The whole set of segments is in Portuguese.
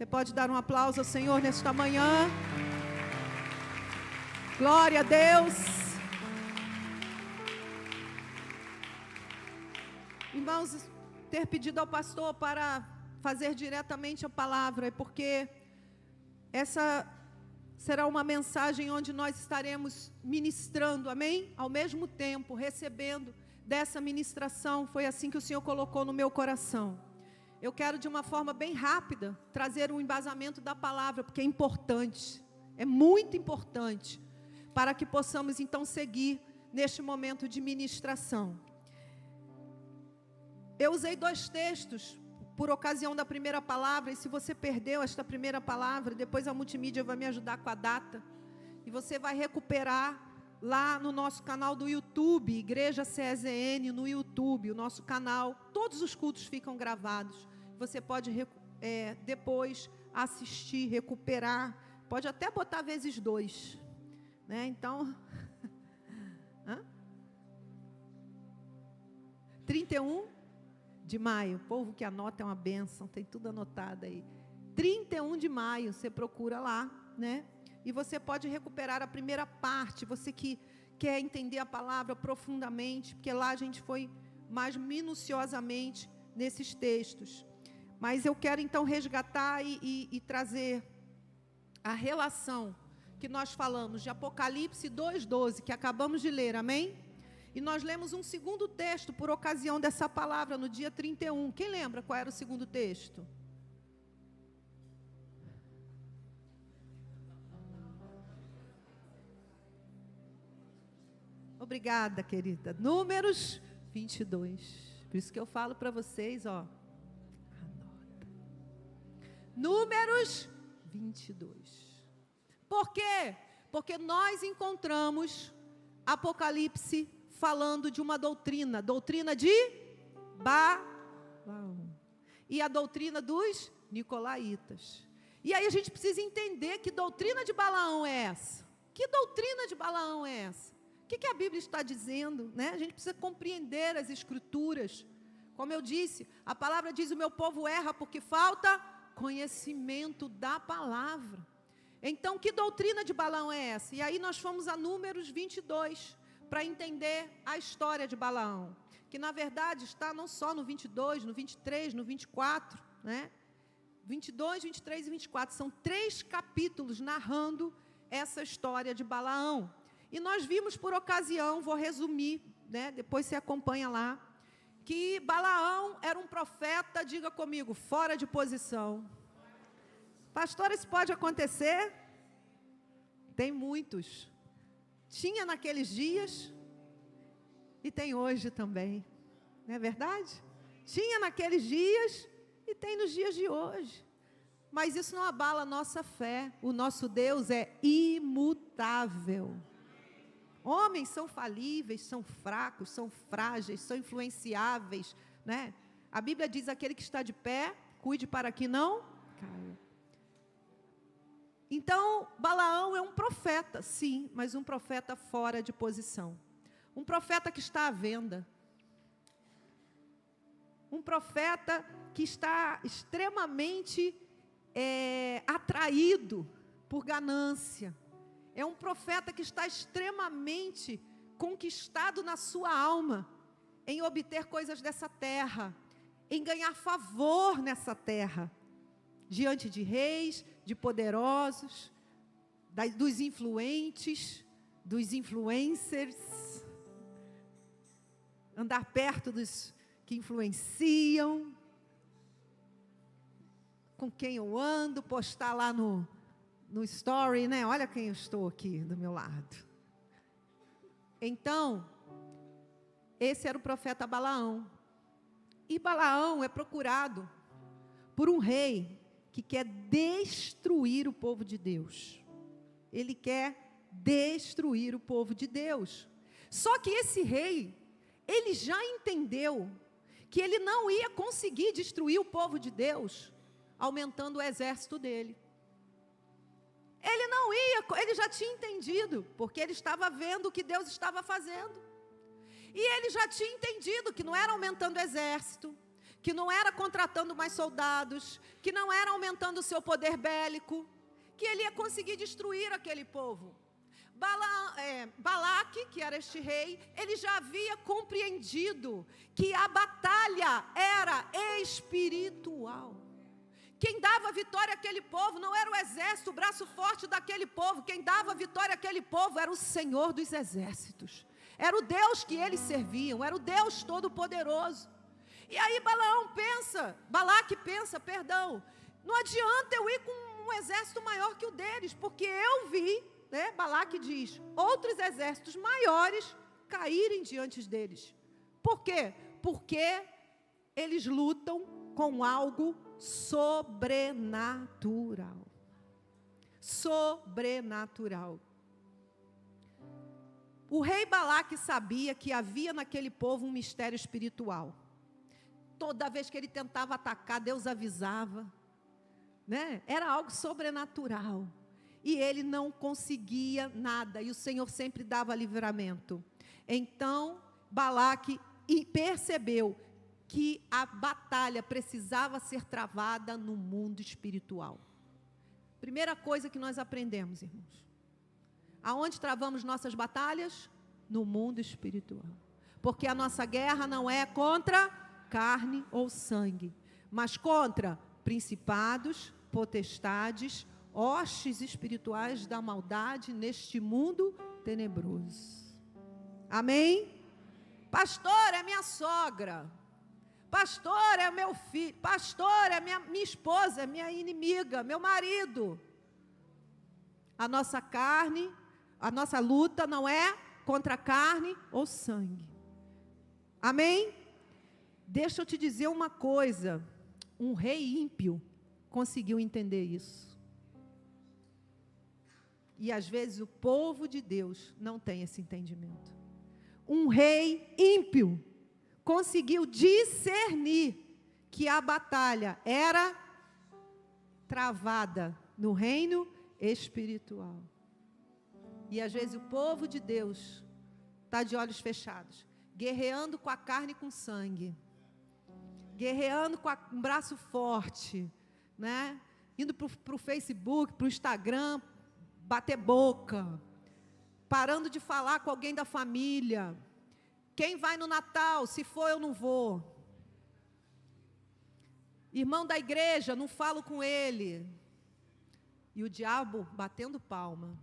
Você pode dar um aplauso ao Senhor nesta manhã. Glória a Deus. Irmãos, ter pedido ao pastor para fazer diretamente a palavra é porque essa será uma mensagem onde nós estaremos ministrando, amém? Ao mesmo tempo, recebendo dessa ministração. Foi assim que o Senhor colocou no meu coração. Eu quero de uma forma bem rápida trazer um embasamento da palavra, porque é importante, é muito importante, para que possamos então seguir neste momento de ministração. Eu usei 2 textos por ocasião da primeira palavra, e se você perdeu esta primeira palavra, depois a multimídia vai me ajudar com a data, e você vai recuperar lá no nosso canal do YouTube, Igreja CSN no YouTube, o nosso canal, todos os cultos ficam gravados. Você pode depois assistir, recuperar, pode até botar vezes 2, né? Então, 31 de maio, o povo que anota é uma bênção, tem tudo anotado aí. 31 de maio, você procura lá, né? E você pode recuperar a primeira parte, você que quer entender a palavra profundamente, porque lá a gente foi mais minuciosamente nesses textos. Mas eu quero então resgatar e trazer a relação que nós falamos de Apocalipse 2:12, que acabamos de ler, amém? E nós lemos um segundo texto por ocasião dessa palavra no dia 31. Quem lembra qual era o segundo texto? Obrigada, querida. Números 22. Por isso que eu falo para vocês, ó. Números 22. Por quê? Porque nós encontramos Apocalipse falando de uma doutrina de Balaão. E a doutrina dos nicolaítas. E aí a gente precisa entender que doutrina de Balaão é essa. Que doutrina de Balaão é essa? O que a Bíblia está dizendo, né? A gente precisa compreender as Escrituras. Como eu disse, a palavra diz: o meu povo erra porque falta conhecimento da palavra. Então, que doutrina de Balaão é essa? E aí nós fomos a Números 22, para entender a história de Balaão, que na verdade está não só no 22, no 23, no 24, né? 22, 23 e 24, são 3 capítulos narrando essa história de Balaão. E nós vimos por ocasião, vou resumir, né? Depois você acompanha lá, que Balaão era um profeta, diga comigo, fora de posição. Pastor, isso pode acontecer? Tem muitos. Tinha naqueles dias e tem hoje também. Não é verdade? Tinha naqueles dias e tem nos dias de hoje. Mas isso não abala a nossa fé. O nosso Deus é imutável. Homens são falíveis, são fracos, são frágeis, são influenciáveis, né? A Bíblia diz: aquele que está de pé, cuide para que não caia. Então, Balaão é um profeta, sim, mas um profeta fora de posição. Um profeta que está à venda. Um profeta que está extremamente atraído por ganância. É um profeta que está extremamente conquistado na sua alma, em obter coisas dessa terra, em ganhar favor nessa terra, diante de reis, de poderosos, dos influentes, dos influencers, andar perto dos que influenciam, com quem eu ando, postar lá no story, né? Olha quem eu estou aqui do meu lado. Então, esse era o profeta Balaão. E Balaão é procurado por um rei que quer destruir o povo de Deus. Ele quer destruir o povo de Deus. Só que esse rei, ele já entendeu que ele não ia conseguir destruir o povo de Deus aumentando o exército dele. Ele não ia, ele já tinha entendido, porque ele estava vendo o que Deus estava fazendo. E ele já tinha entendido que não era aumentando o exército, que não era contratando mais soldados, que não era aumentando o seu poder bélico, que ele ia conseguir destruir aquele povo. Balaque, que era este rei, ele já havia compreendido que a batalha era espiritual. Quem dava vitória àquele povo não era o exército, o braço forte daquele povo. Quem dava vitória àquele povo era o Senhor dos exércitos. Era o Deus que eles serviam, era o Deus Todo-Poderoso. E aí Balaque pensa, não adianta eu ir com um exército maior que o deles, porque eu vi, Balaque diz, outros exércitos maiores caírem diante deles. Por quê? Porque eles lutam com algo sobrenatural. Sobrenatural. O rei Balaque sabia que havia naquele povo um mistério espiritual. Toda vez que ele tentava atacar, Deus avisava, Era algo sobrenatural. E ele não conseguia nada, e o Senhor sempre dava livramento. Então, Balaque percebeu que a batalha precisava ser travada no mundo espiritual. Primeira coisa que nós aprendemos, irmãos. Aonde travamos nossas batalhas? No mundo espiritual. Porque a nossa guerra não é contra carne ou sangue, mas contra principados, potestades, hostes espirituais da maldade neste mundo tenebroso. Amém? Pastor, é minha sogra. Pastor, é meu filho. Pastor, é minha esposa, minha inimiga, meu marido. A nossa carne, a nossa luta não é contra carne ou sangue. Amém? Deixa eu te dizer uma coisa. Um rei ímpio conseguiu entender isso. E às vezes o povo de Deus não tem esse entendimento. Um rei ímpio conseguiu discernir que a batalha era travada no reino espiritual. E às vezes o povo de Deus está de olhos fechados, guerreando com a carne e com sangue, guerreando com um braço forte, indo para o Facebook, para o Instagram, bater boca, parando de falar com alguém da família. Quem vai no Natal? Se for, eu não vou. Irmão da igreja, não falo com ele. E o diabo batendo palma.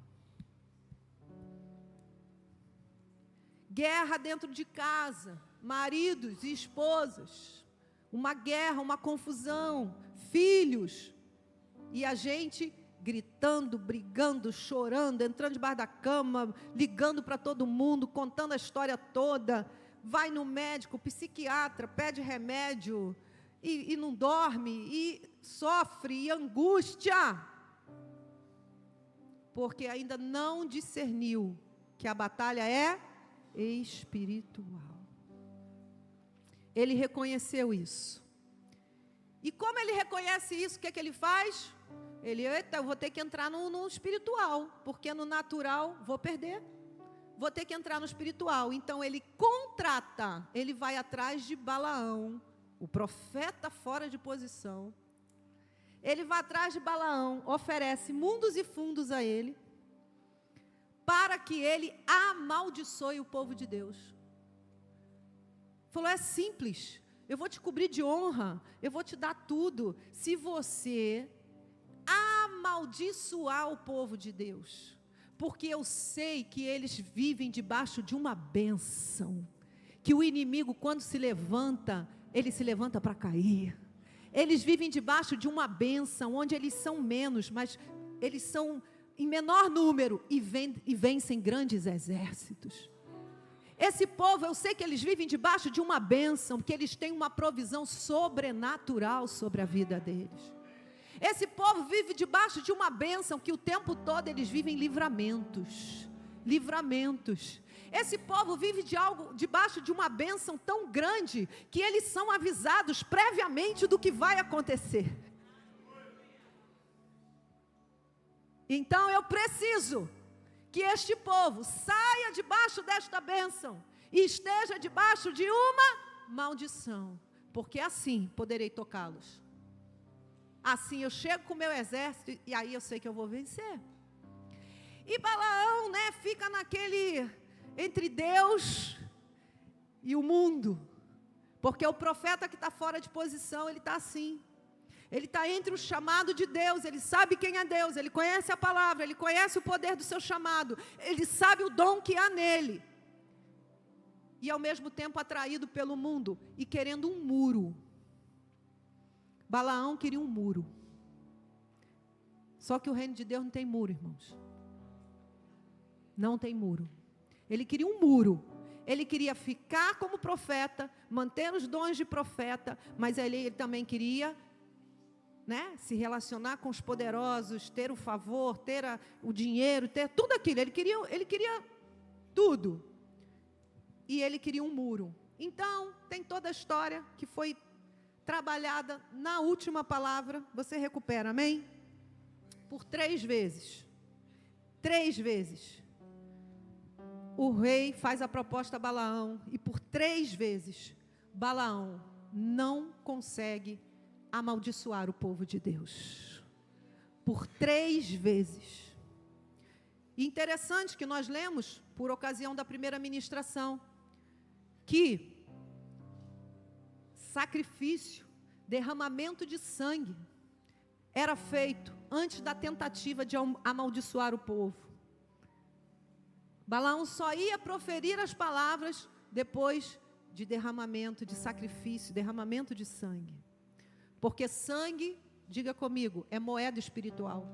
Guerra dentro de casa, maridos e esposas. Uma guerra, uma confusão, filhos. E a gente gritando, brigando, chorando, entrando debaixo da cama, ligando para todo mundo, contando a história toda, vai no médico, psiquiatra, pede remédio, e não dorme, e sofre, e angústia, porque ainda não discerniu que a batalha é espiritual. Ele reconheceu isso. E como ele reconhece isso, o que ele faz? Eu vou ter que entrar no espiritual, porque no natural vou perder. Vou ter que entrar no espiritual. Então ele contrata, ele vai atrás de Balaão, o profeta fora de posição. Ele vai atrás de Balaão, oferece mundos e fundos a ele, para que ele amaldiçoe o povo de Deus. Falou, é simples, eu vou te cobrir de honra, eu vou te dar tudo, se você amaldiçoar o povo de Deus, porque eu sei que eles vivem debaixo de uma bênção, que o inimigo quando se levanta, ele se levanta para cair. Eles vivem debaixo de uma bênção, onde eles são menos, mas eles são em menor número e vencem grandes exércitos. Esse povo, eu sei que eles vivem debaixo de uma bênção, porque eles têm uma provisão sobrenatural sobre a vida deles. Esse povo vive debaixo de uma bênção, que o tempo todo eles vivem livramentos. Esse povo vive debaixo de uma bênção tão grande, que eles são avisados previamente do que vai acontecer. Então eu preciso que este povo saia debaixo desta bênção e esteja debaixo de uma maldição, porque assim poderei tocá-los. Assim eu chego com o meu exército e aí eu sei que eu vou vencer. E Balaão, né, fica naquele entre Deus e o mundo. Porque o profeta que está fora de posição, ele está assim. Ele está entre o chamado de Deus, ele sabe quem é Deus, ele conhece a palavra, ele conhece o poder do seu chamado, ele sabe o dom que há nele. E ao mesmo tempo atraído pelo mundo e querendo um muro. Balaão queria um muro. Só que o reino de Deus não tem muro, irmãos. Não tem muro. Ele queria um muro. Ele queria ficar como profeta, manter os dons de profeta, mas ele também queria, né, se relacionar com os poderosos, ter o favor, ter o dinheiro, ter tudo aquilo. Ele queria tudo. E ele queria um muro. Então, tem toda a história que foi trabalhada na última palavra. Você recupera, amém? Por 3 vezes. 3 vezes. O rei faz a proposta a Balaão. E por 3 vezes, Balaão não consegue amaldiçoar o povo de Deus. Por 3 vezes. E interessante que nós lemos, por ocasião da primeira ministração, que sacrifício, derramamento de sangue, era feito antes da tentativa de amaldiçoar o povo. Balaão só ia proferir as palavras depois de derramamento, de sacrifício, derramamento de sangue. Porque sangue, diga comigo, é moeda espiritual.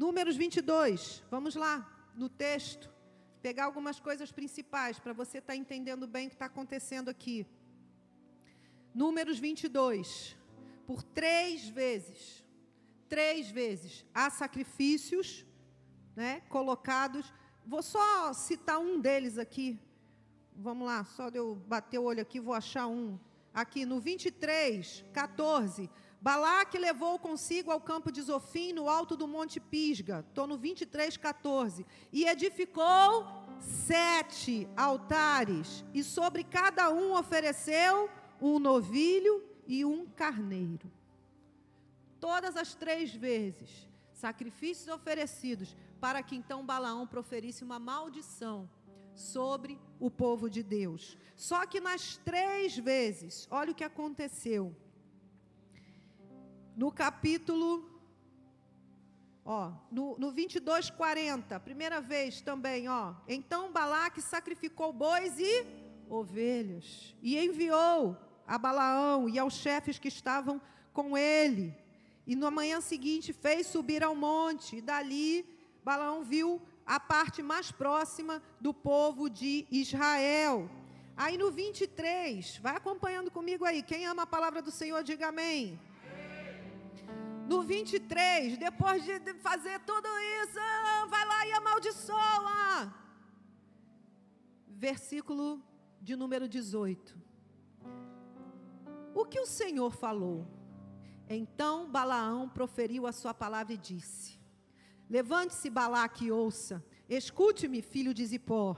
Números 22, vamos lá, no texto, pegar algumas coisas principais, para você estar entendendo bem o que está acontecendo aqui. Números 22, por 3 vezes, há sacrifícios, né, colocados. Vou só citar um deles aqui. Vamos lá, só de eu bater o olho aqui, vou achar um. Aqui no 23, 14, Balaque levou consigo ao campo de Zofim, no alto do monte Pisga. Estou no 23, 14. E edificou 7 altares, e sobre cada um ofereceu um novilho e um carneiro. Todas as 3 vezes, sacrifícios oferecidos, para que então Balaão proferisse uma maldição sobre o povo de Deus. Só que nas 3 vezes, olha o que aconteceu. No capítulo, no 22, 40, primeira vez também, então Balaque sacrificou bois e ovelhas, e enviou a Balaão e aos chefes que estavam com ele, e na manhã seguinte fez subir ao monte, e dali Balaão viu a parte mais próxima do povo de Israel. Aí no 23, vai acompanhando comigo aí, quem ama a palavra do Senhor, diga amém. No 23, depois de fazer tudo isso, vai lá e amaldiçoa. Versículo de número 18. O que o Senhor falou? Então Balaão proferiu a sua palavra e disse: levante-se, Balaque, e ouça. Escute-me, filho de Zippor.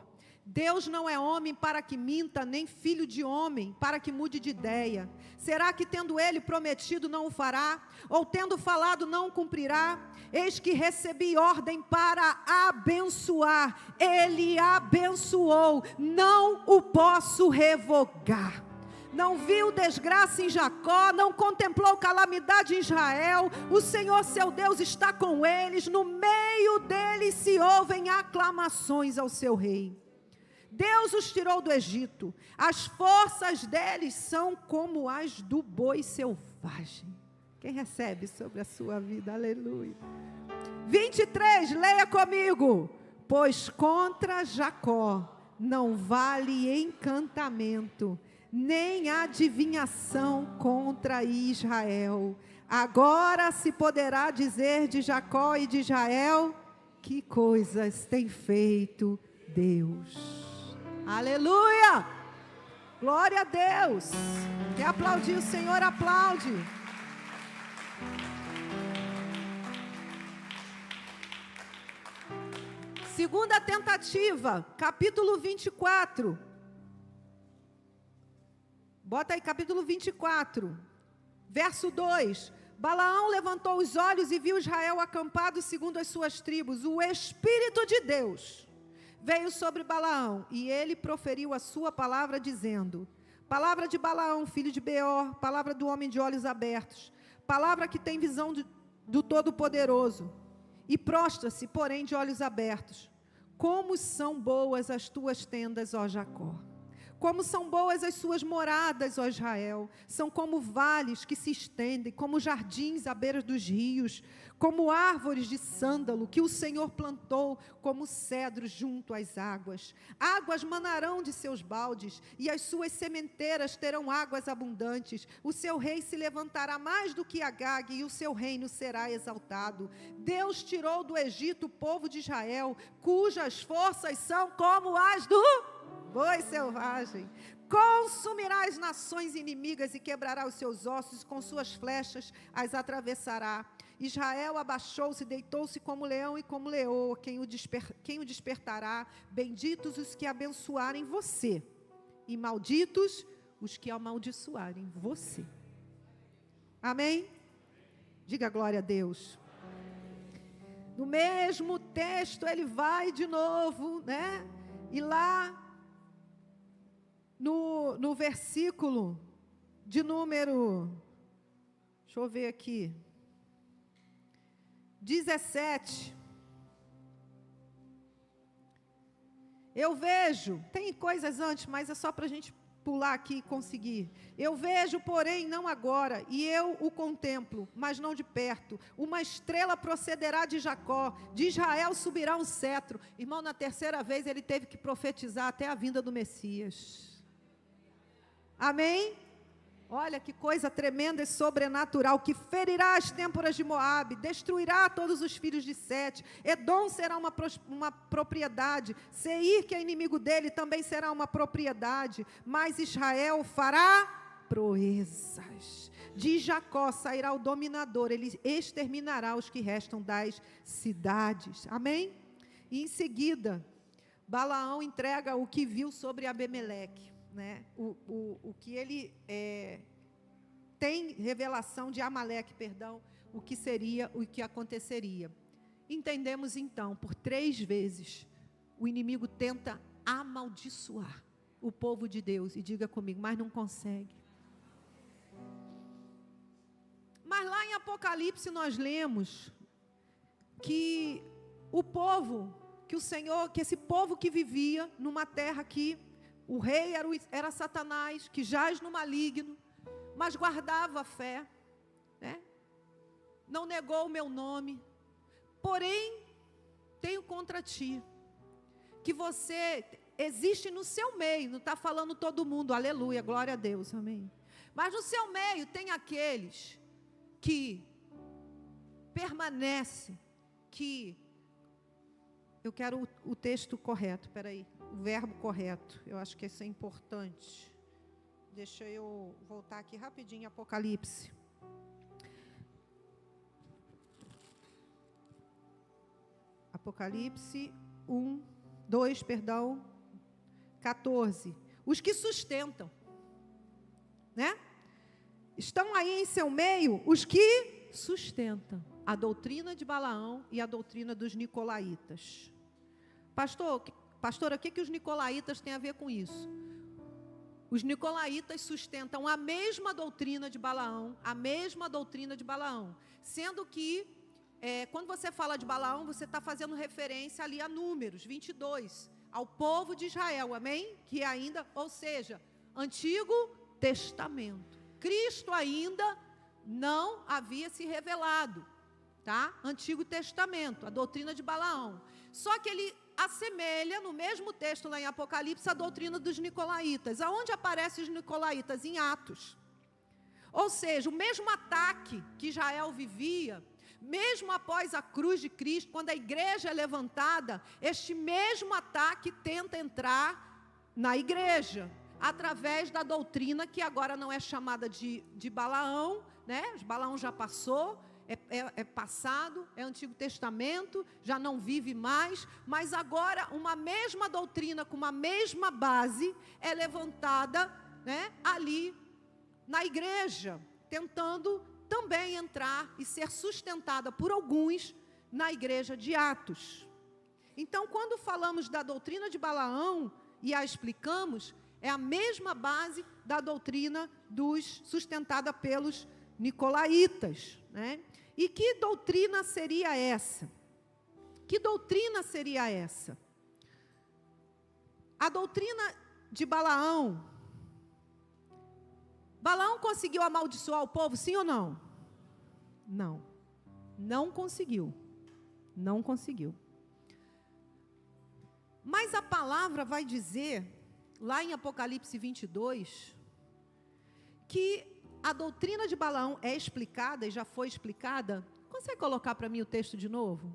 Deus não é homem para que minta, nem filho de homem para que mude de ideia. Será que tendo ele prometido não o fará? Ou tendo falado não o cumprirá? Eis que recebi ordem para abençoar. Ele abençoou, não o posso revogar. Não viu desgraça em Jacó, não contemplou calamidade em Israel. O Senhor seu Deus está com eles, no meio deles se ouvem aclamações ao seu rei. Deus os tirou do Egito, as forças deles são como as do boi selvagem. Quem recebe sobre a sua vida? Aleluia. 23, leia comigo. Pois contra Jacó não vale encantamento, nem adivinhação contra Israel. Agora se poderá dizer de Jacó e de Israel: que coisas tem feito Deus. Aleluia! Glória a Deus! Quer aplaudir o Senhor? Aplaude! Segunda tentativa, capítulo 24. Bota aí, capítulo 24, verso 2. Balaão levantou os olhos e viu Israel acampado segundo as suas tribos. O Espírito de Deus veio sobre Balaão, e ele proferiu a sua palavra, dizendo: palavra de Balaão, filho de Beor, palavra do homem de olhos abertos, palavra que tem visão do Todo-Poderoso, e prostra-se, porém, de olhos abertos. Como são boas as tuas tendas, ó Jacó! Como são boas as suas moradas, ó Israel! São como vales que se estendem, como jardins à beira dos rios, como árvores de sândalo que o Senhor plantou, como cedros junto às águas. Águas manarão de seus baldes, e as suas sementeiras terão águas abundantes. O seu rei se levantará mais do que Agag, e o seu reino será exaltado. Deus tirou do Egito o povo de Israel, cujas forças são como as do boi selvagem. Consumirá as nações inimigas e quebrará os seus ossos, com suas flechas as atravessará. Israel abaixou-se, deitou-se como leão e como leoa. Quem o despertará? Benditos os que abençoarem você, e malditos os que amaldiçoarem você. Amém? Diga glória a Deus. No mesmo texto ele vai de novo, né? E lá no versículo de número, deixa eu ver aqui, 17, eu vejo, tem coisas antes, mas é só para a gente pular aqui e conseguir. Eu vejo, porém, não agora, e eu o contemplo, mas não de perto. Uma estrela procederá de Jacó, de Israel subirá um cetro. Irmão, na terceira vez ele teve que profetizar até a vinda do Messias. Amém? Olha que coisa tremenda e sobrenatural, que ferirá as têmporas de Moabe, destruirá todos os filhos de Sete. Edom será uma propriedade, Seir, que é inimigo dele, também será uma propriedade, mas Israel fará proezas. De Jacó sairá o dominador, ele exterminará os que restam das cidades. Amém? E em seguida, Balaão entrega o que viu sobre Abimeleque. Né? O que ele tem revelação de Amaleque, perdão, o que seria, o que aconteceria. Entendemos então, por 3 vezes, o inimigo tenta amaldiçoar o povo de Deus, e diga comigo, mas não consegue. Mas lá em Apocalipse nós lemos que o povo, que o Senhor, que esse povo que vivia numa terra que o rei era Satanás, que jaz no maligno, mas guardava a fé, né? Não negou o meu nome. Porém, tenho contra ti, que você existe no seu meio, não está falando todo mundo, aleluia, glória a Deus, amém. Mas no seu meio tem aqueles que permanecem, que... Eu quero o texto correto, peraí. O verbo correto, eu acho que isso é importante. Deixa eu voltar aqui rapidinho, Apocalipse. Apocalipse 14. Os que sustentam, né? Estão aí em seu meio os que sustentam a doutrina de Balaão e a doutrina dos nicolaítas. Pastora, o que os nicolaítas têm a ver com isso? Os nicolaítas sustentam a mesma doutrina de Balaão, sendo que, quando você fala de Balaão, você está fazendo referência ali a Números 22, ao povo de Israel, amém? Que ainda, ou seja, Antigo Testamento. Cristo ainda não havia se revelado, tá? Antigo Testamento, a doutrina de Balaão. Só que ele assemelha, no mesmo texto lá em Apocalipse, a doutrina dos nicolaítas. Aonde aparecem os nicolaítas? Em Atos. Ou seja, o mesmo ataque que Israel vivia, mesmo após a cruz de Cristo, quando a igreja é levantada, este mesmo ataque tenta entrar na igreja, através da doutrina que agora não é chamada de Balaão, né? Balaão já passou, é passado, é Antigo Testamento, já não vive mais, mas agora uma mesma doutrina, com uma mesma base, é levantada, né, ali na igreja, tentando também entrar e ser sustentada por alguns na igreja de Atos. Então, quando falamos da doutrina de Balaão e a explicamos, é a mesma base da doutrina sustentada pelos nicolaítas, né? E que doutrina seria essa? Que doutrina seria essa? A doutrina de Balaão. Balaão conseguiu amaldiçoar o povo, sim ou não? Não. Não conseguiu. Não conseguiu. Mas a palavra vai dizer, lá em Apocalipse 22, que a doutrina de Balaão é explicada, e já foi explicada. Consegue colocar para mim o texto de novo?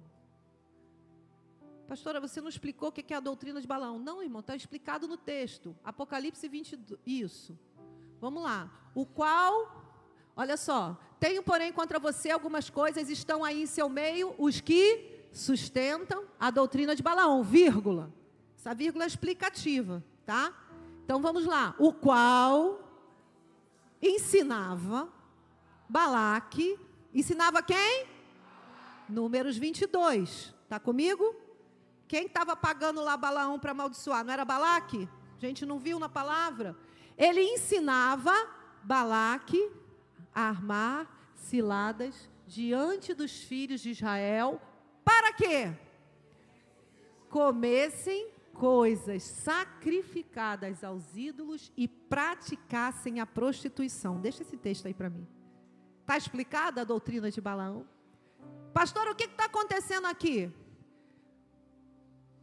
Pastora, você não explicou o que é a doutrina de Balaão. Não, irmão, está explicado no texto. Apocalipse 22, isso. Vamos lá. O qual, olha só, tenho, porém, contra você algumas coisas, estão aí em seu meio, os que sustentam a doutrina de Balaão, vírgula. Essa vírgula é explicativa, tá? Então, vamos lá. O qual ensinava Balaque, ensinava quem? Números 22, está comigo? Quem estava pagando lá Balaão para amaldiçoar? Não era Balaque? A gente não viu na palavra? Ele ensinava Balaque a armar ciladas diante dos filhos de Israel, para quê? Comessem coisas sacrificadas aos ídolos e praticassem a prostituição. Deixa esse texto aí para mim. Está explicada a doutrina de Balaão? Pastor, o que está acontecendo aqui?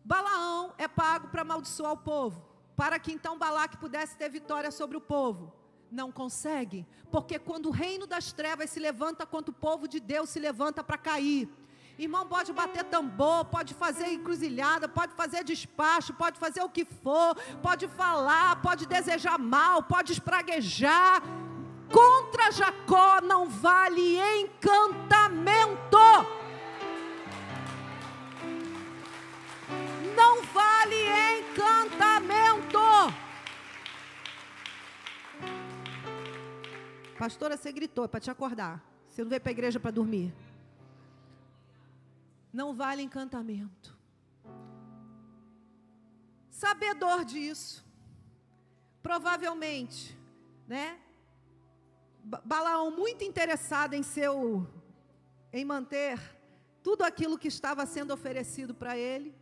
Balaão é pago para amaldiçoar o povo, para que então Balaque pudesse ter vitória sobre o povo. Não consegue, porque quando o reino das trevas se levanta contra o povo de Deus, se levanta para cair. Irmão, pode bater tambor, pode fazer encruzilhada, pode fazer despacho, pode fazer o que for, pode falar, pode desejar mal, pode espraguejar. Contra Jacó não vale encantamento. Não vale encantamento. Pastora, você gritou, é para te acordar. Você não veio para a igreja para dormir. Não vale encantamento. Sabedor disso, provavelmente, né? Balaão muito interessado em manter tudo aquilo que estava sendo oferecido para ele,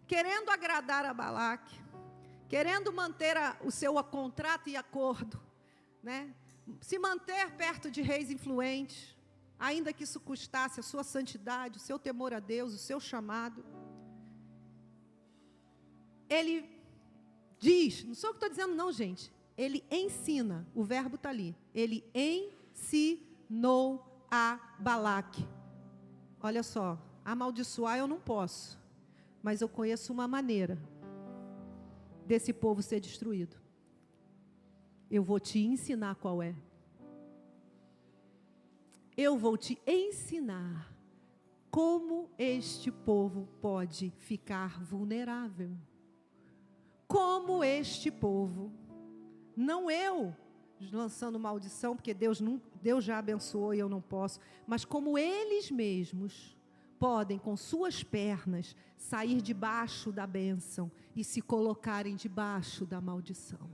querendo agradar a Balaque, querendo manter o seu contrato e acordo, né? Se manter perto de reis influentes, ainda que isso custasse a sua santidade, o seu temor a Deus, o seu chamado. Ele diz, não sou eu que estou dizendo não, gente, ele ensina, o verbo está ali, ele ensinou a Balaque. Olha só, amaldiçoar eu não posso, mas eu conheço uma maneira desse povo ser destruído. Eu vou te ensinar qual é. Eu vou te ensinar como este povo pode ficar vulnerável. Como este povo, não eu lançando maldição, porque Deus já abençoou e eu não posso, mas como eles mesmos podem, com suas pernas, sair debaixo da bênção e se colocarem debaixo da maldição.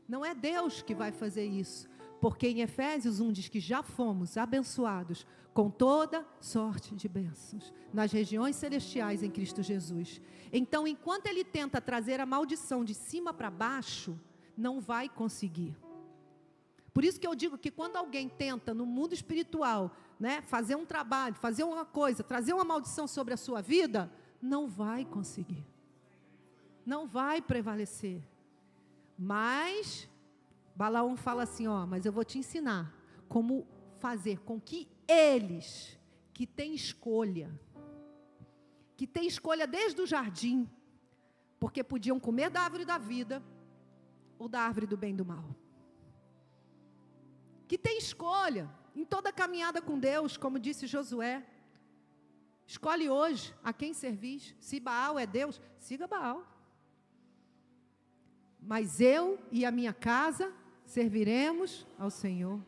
Não é Deus que vai fazer isso, porque em Efésios 1 diz que já fomos abençoados com toda sorte de bênçãos nas regiões celestiais em Cristo Jesus. Então, enquanto ele tenta trazer a maldição de cima para baixo, não vai conseguir. Por isso que eu digo que quando alguém tenta no mundo espiritual, né, fazer um trabalho, fazer uma coisa, trazer uma maldição sobre a sua vida, não vai conseguir. Não vai prevalecer. Mas Balaão fala assim, mas eu vou te ensinar como fazer com que eles, que têm escolha desde o jardim, porque podiam comer da árvore da vida, ou da árvore do bem e do mal. Que tem escolha, em toda caminhada com Deus, como disse Josué, escolhe hoje a quem servis. Se Baal é Deus, siga Baal. Mas eu e a minha casa serviremos ao Senhor.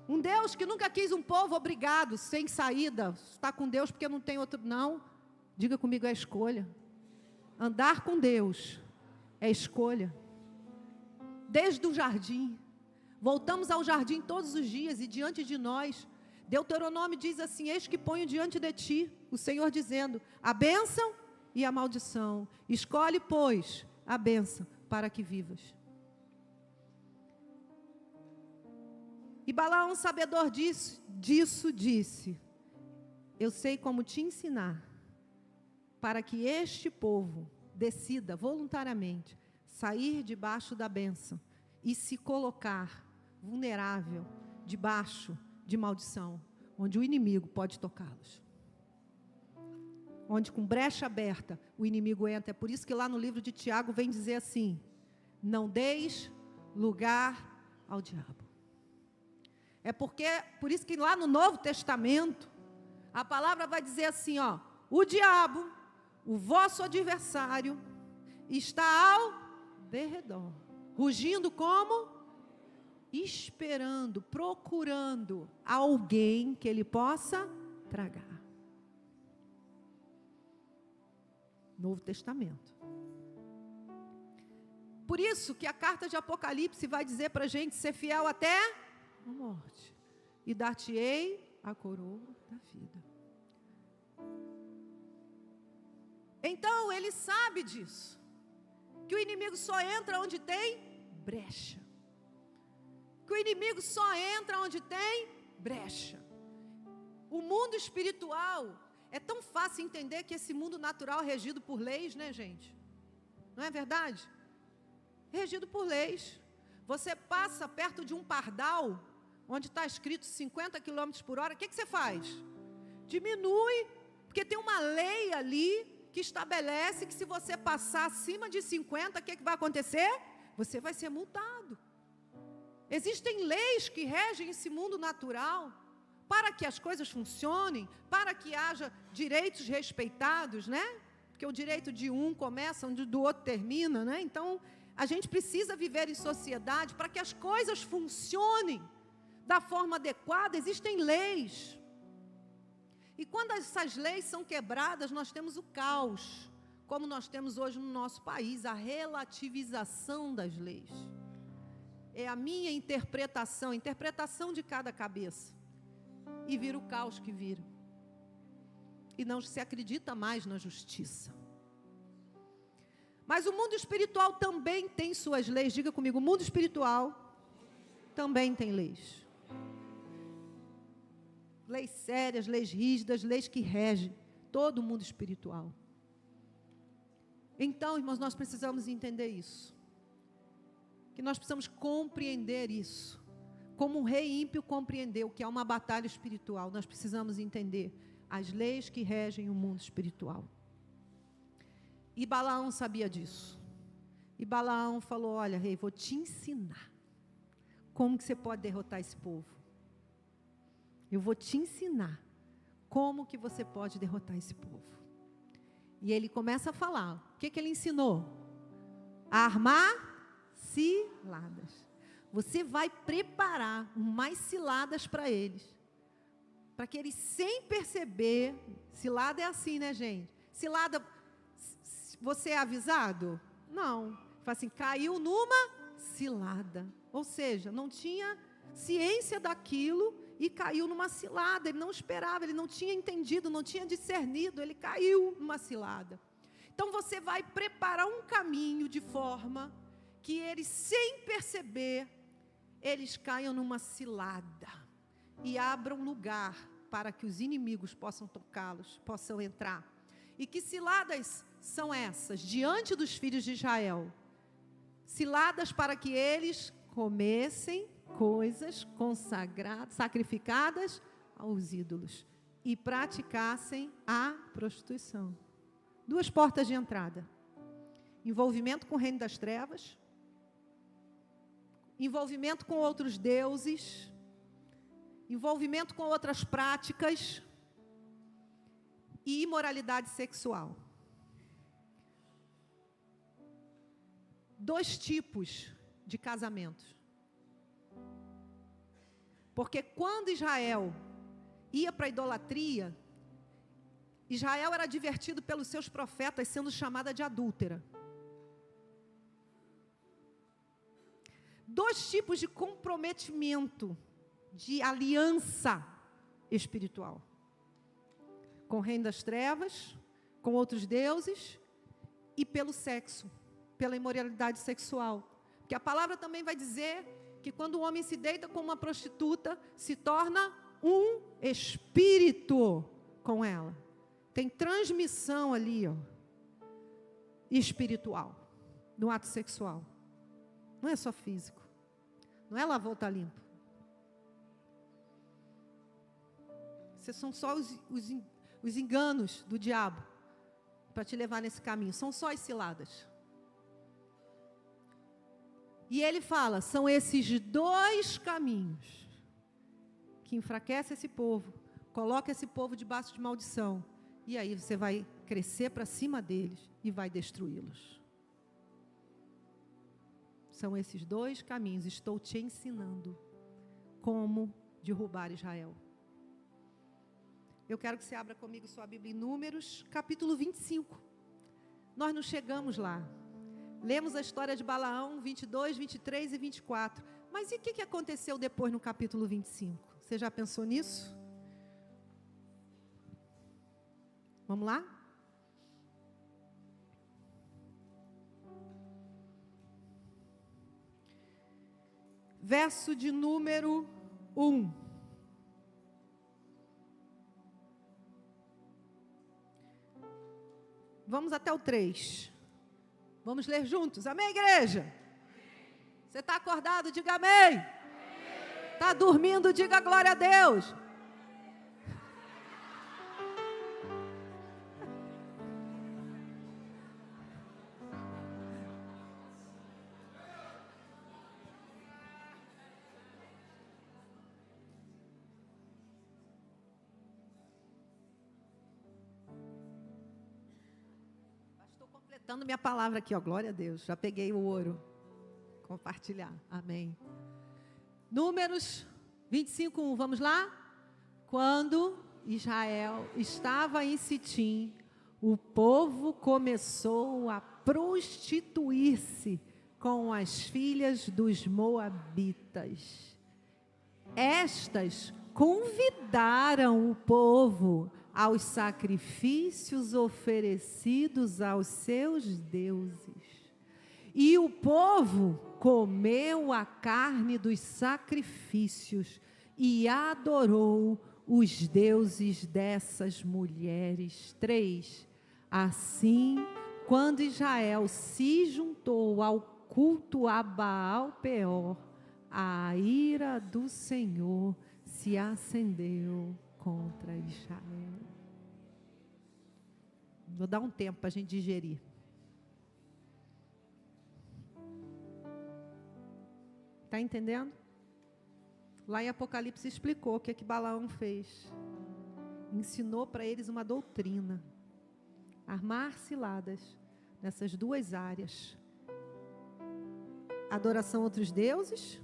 Um Deus que nunca quis um povo obrigado, sem saída, está com Deus porque não tem outro, não. Diga comigo, é escolha. Andar com Deus é escolha. Desde o jardim, voltamos ao jardim todos os dias e diante de nós, Deuteronômio diz assim: eis que ponho diante de ti, o Senhor dizendo, a bênção e a maldição. Escolhe, pois, a bênção para que vivas. E Balaão, sabedor disso disse: eu sei como te ensinar, para que este povo decida voluntariamente sair debaixo da bênção e se colocar vulnerável debaixo de maldição, onde o inimigo pode tocá-los. Onde com brecha aberta o inimigo entra. É por isso que lá no livro de Tiago vem dizer assim: não deis lugar ao diabo. É por isso que lá no Novo Testamento, a palavra vai dizer assim, ó: o diabo, o vosso adversário, está ao derredor, rugindo como? Esperando, procurando alguém que ele possa tragar. Novo Testamento. Por isso que a carta de Apocalipse vai dizer para a gente ser fiel até a morte, e dar-te-ei a coroa da vida. Então ele sabe disso, que o inimigo só entra onde tem brecha, que o inimigo só entra onde tem brecha. O mundo espiritual, é tão fácil entender que esse mundo natural é regido por leis, né, gente? Não é verdade? Regido por leis. Você passa perto de um pardal, onde está escrito 50 km por hora, o que você faz? Diminui, porque tem uma lei ali que estabelece que se você passar acima de 50, o que vai acontecer? Você vai ser multado. Existem leis que regem esse mundo natural, para que as coisas funcionem, para que haja direitos respeitados, né? Porque o direito de um começa onde do outro termina, né? Então, a gente precisa viver em sociedade para que as coisas funcionem da forma adequada. Existem leis. E quando essas leis são quebradas, nós temos o caos, como nós temos hoje no nosso país, a relativização das leis. É a minha interpretação de cada cabeça. E vira o caos que vira. E não se acredita mais na justiça. Mas o mundo espiritual também tem suas leis. Diga comigo, o mundo espiritual também tem leis. Leis sérias, leis rígidas, leis que regem todo o mundo espiritual. Então, irmãos, nós precisamos entender isso. Que nós precisamos compreender isso. Como um rei ímpio compreendeu que há uma batalha espiritual, nós precisamos entender as leis que regem o mundo espiritual. E Balaão sabia disso. E Balaão falou: olha, rei, vou te ensinar como que você pode derrotar esse povo. Eu vou te ensinar como que você pode derrotar esse povo. E ele começa a falar. O que ele ensinou? A armar ciladas. Você vai preparar umas ciladas para eles. Para que eles, sem perceber, cilada é assim, né, gente? Cilada, você é avisado? Não. Fala assim, caiu numa cilada. Ou seja, não tinha ciência daquilo e caiu numa cilada. Ele não esperava, ele não tinha entendido, não tinha discernido, ele caiu numa cilada. Então você vai preparar um caminho de forma que eles, sem perceber, eles caiam numa cilada e abram lugar para que os inimigos possam tocá-los, possam entrar. E que ciladas são essas? Diante dos filhos de Israel. Ciladas para que eles comessem coisas consagradas, sacrificadas aos ídolos e praticassem a prostituição. Duas portas de entrada. Envolvimento com o reino das trevas, envolvimento com outros deuses, envolvimento com outras práticas e imoralidade sexual. 2 tipos de casamentos. Porque quando Israel ia para a idolatria, Israel era advertido pelos seus profetas sendo chamada de adúltera. 2 tipos de comprometimento, de aliança espiritual. Com o reino das trevas, com outros deuses e pelo sexo, pela imoralidade sexual. Porque a palavra também vai dizer que quando o homem se deita com uma prostituta, se torna um espírito com ela. Tem transmissão ali, espiritual, no ato sexual. Não é só físico. Não é lavou, tá limpo. Esses são só os enganos do diabo para te levar nesse caminho. São só as ciladas. E ele fala, são esses 2 caminhos que enfraquecem esse povo, coloca esse povo debaixo de maldição. E aí você vai crescer para cima deles e vai destruí-los. São esses 2 caminhos. Estou te ensinando como derrubar Israel. Eu quero que você abra comigo sua Bíblia em Números, capítulo 25. Nós não chegamos lá. Lemos a história de Balaão, 22, 23 e 24. Mas e o que aconteceu depois no capítulo 25? Você já pensou nisso? Vamos lá? Verso de número 1. Vamos até o 3. Vamos ler juntos. Amém, igreja? Você está acordado? Diga amém. Está dormindo? Diga glória a Deus. Dando minha palavra aqui, glória a Deus, já peguei o ouro, compartilhar, amém. Números 25:1, vamos lá? Quando Israel estava em Sitim, o povo começou a prostituir-se com as filhas dos moabitas. Estas convidaram o povo aos sacrifícios oferecidos aos seus deuses. E o povo comeu a carne dos sacrifícios e adorou os deuses dessas mulheres. 3. Assim, quando Israel se juntou ao culto a Baal-peor, a ira do Senhor se acendeu contra Israel. Vou dar um tempo para a gente digerir. Está entendendo? Lá em Apocalipse explicou o que Balaão fez. Ensinou para eles uma doutrina. Armar ciladas nessas 2 áreas. Adoração a outros deuses.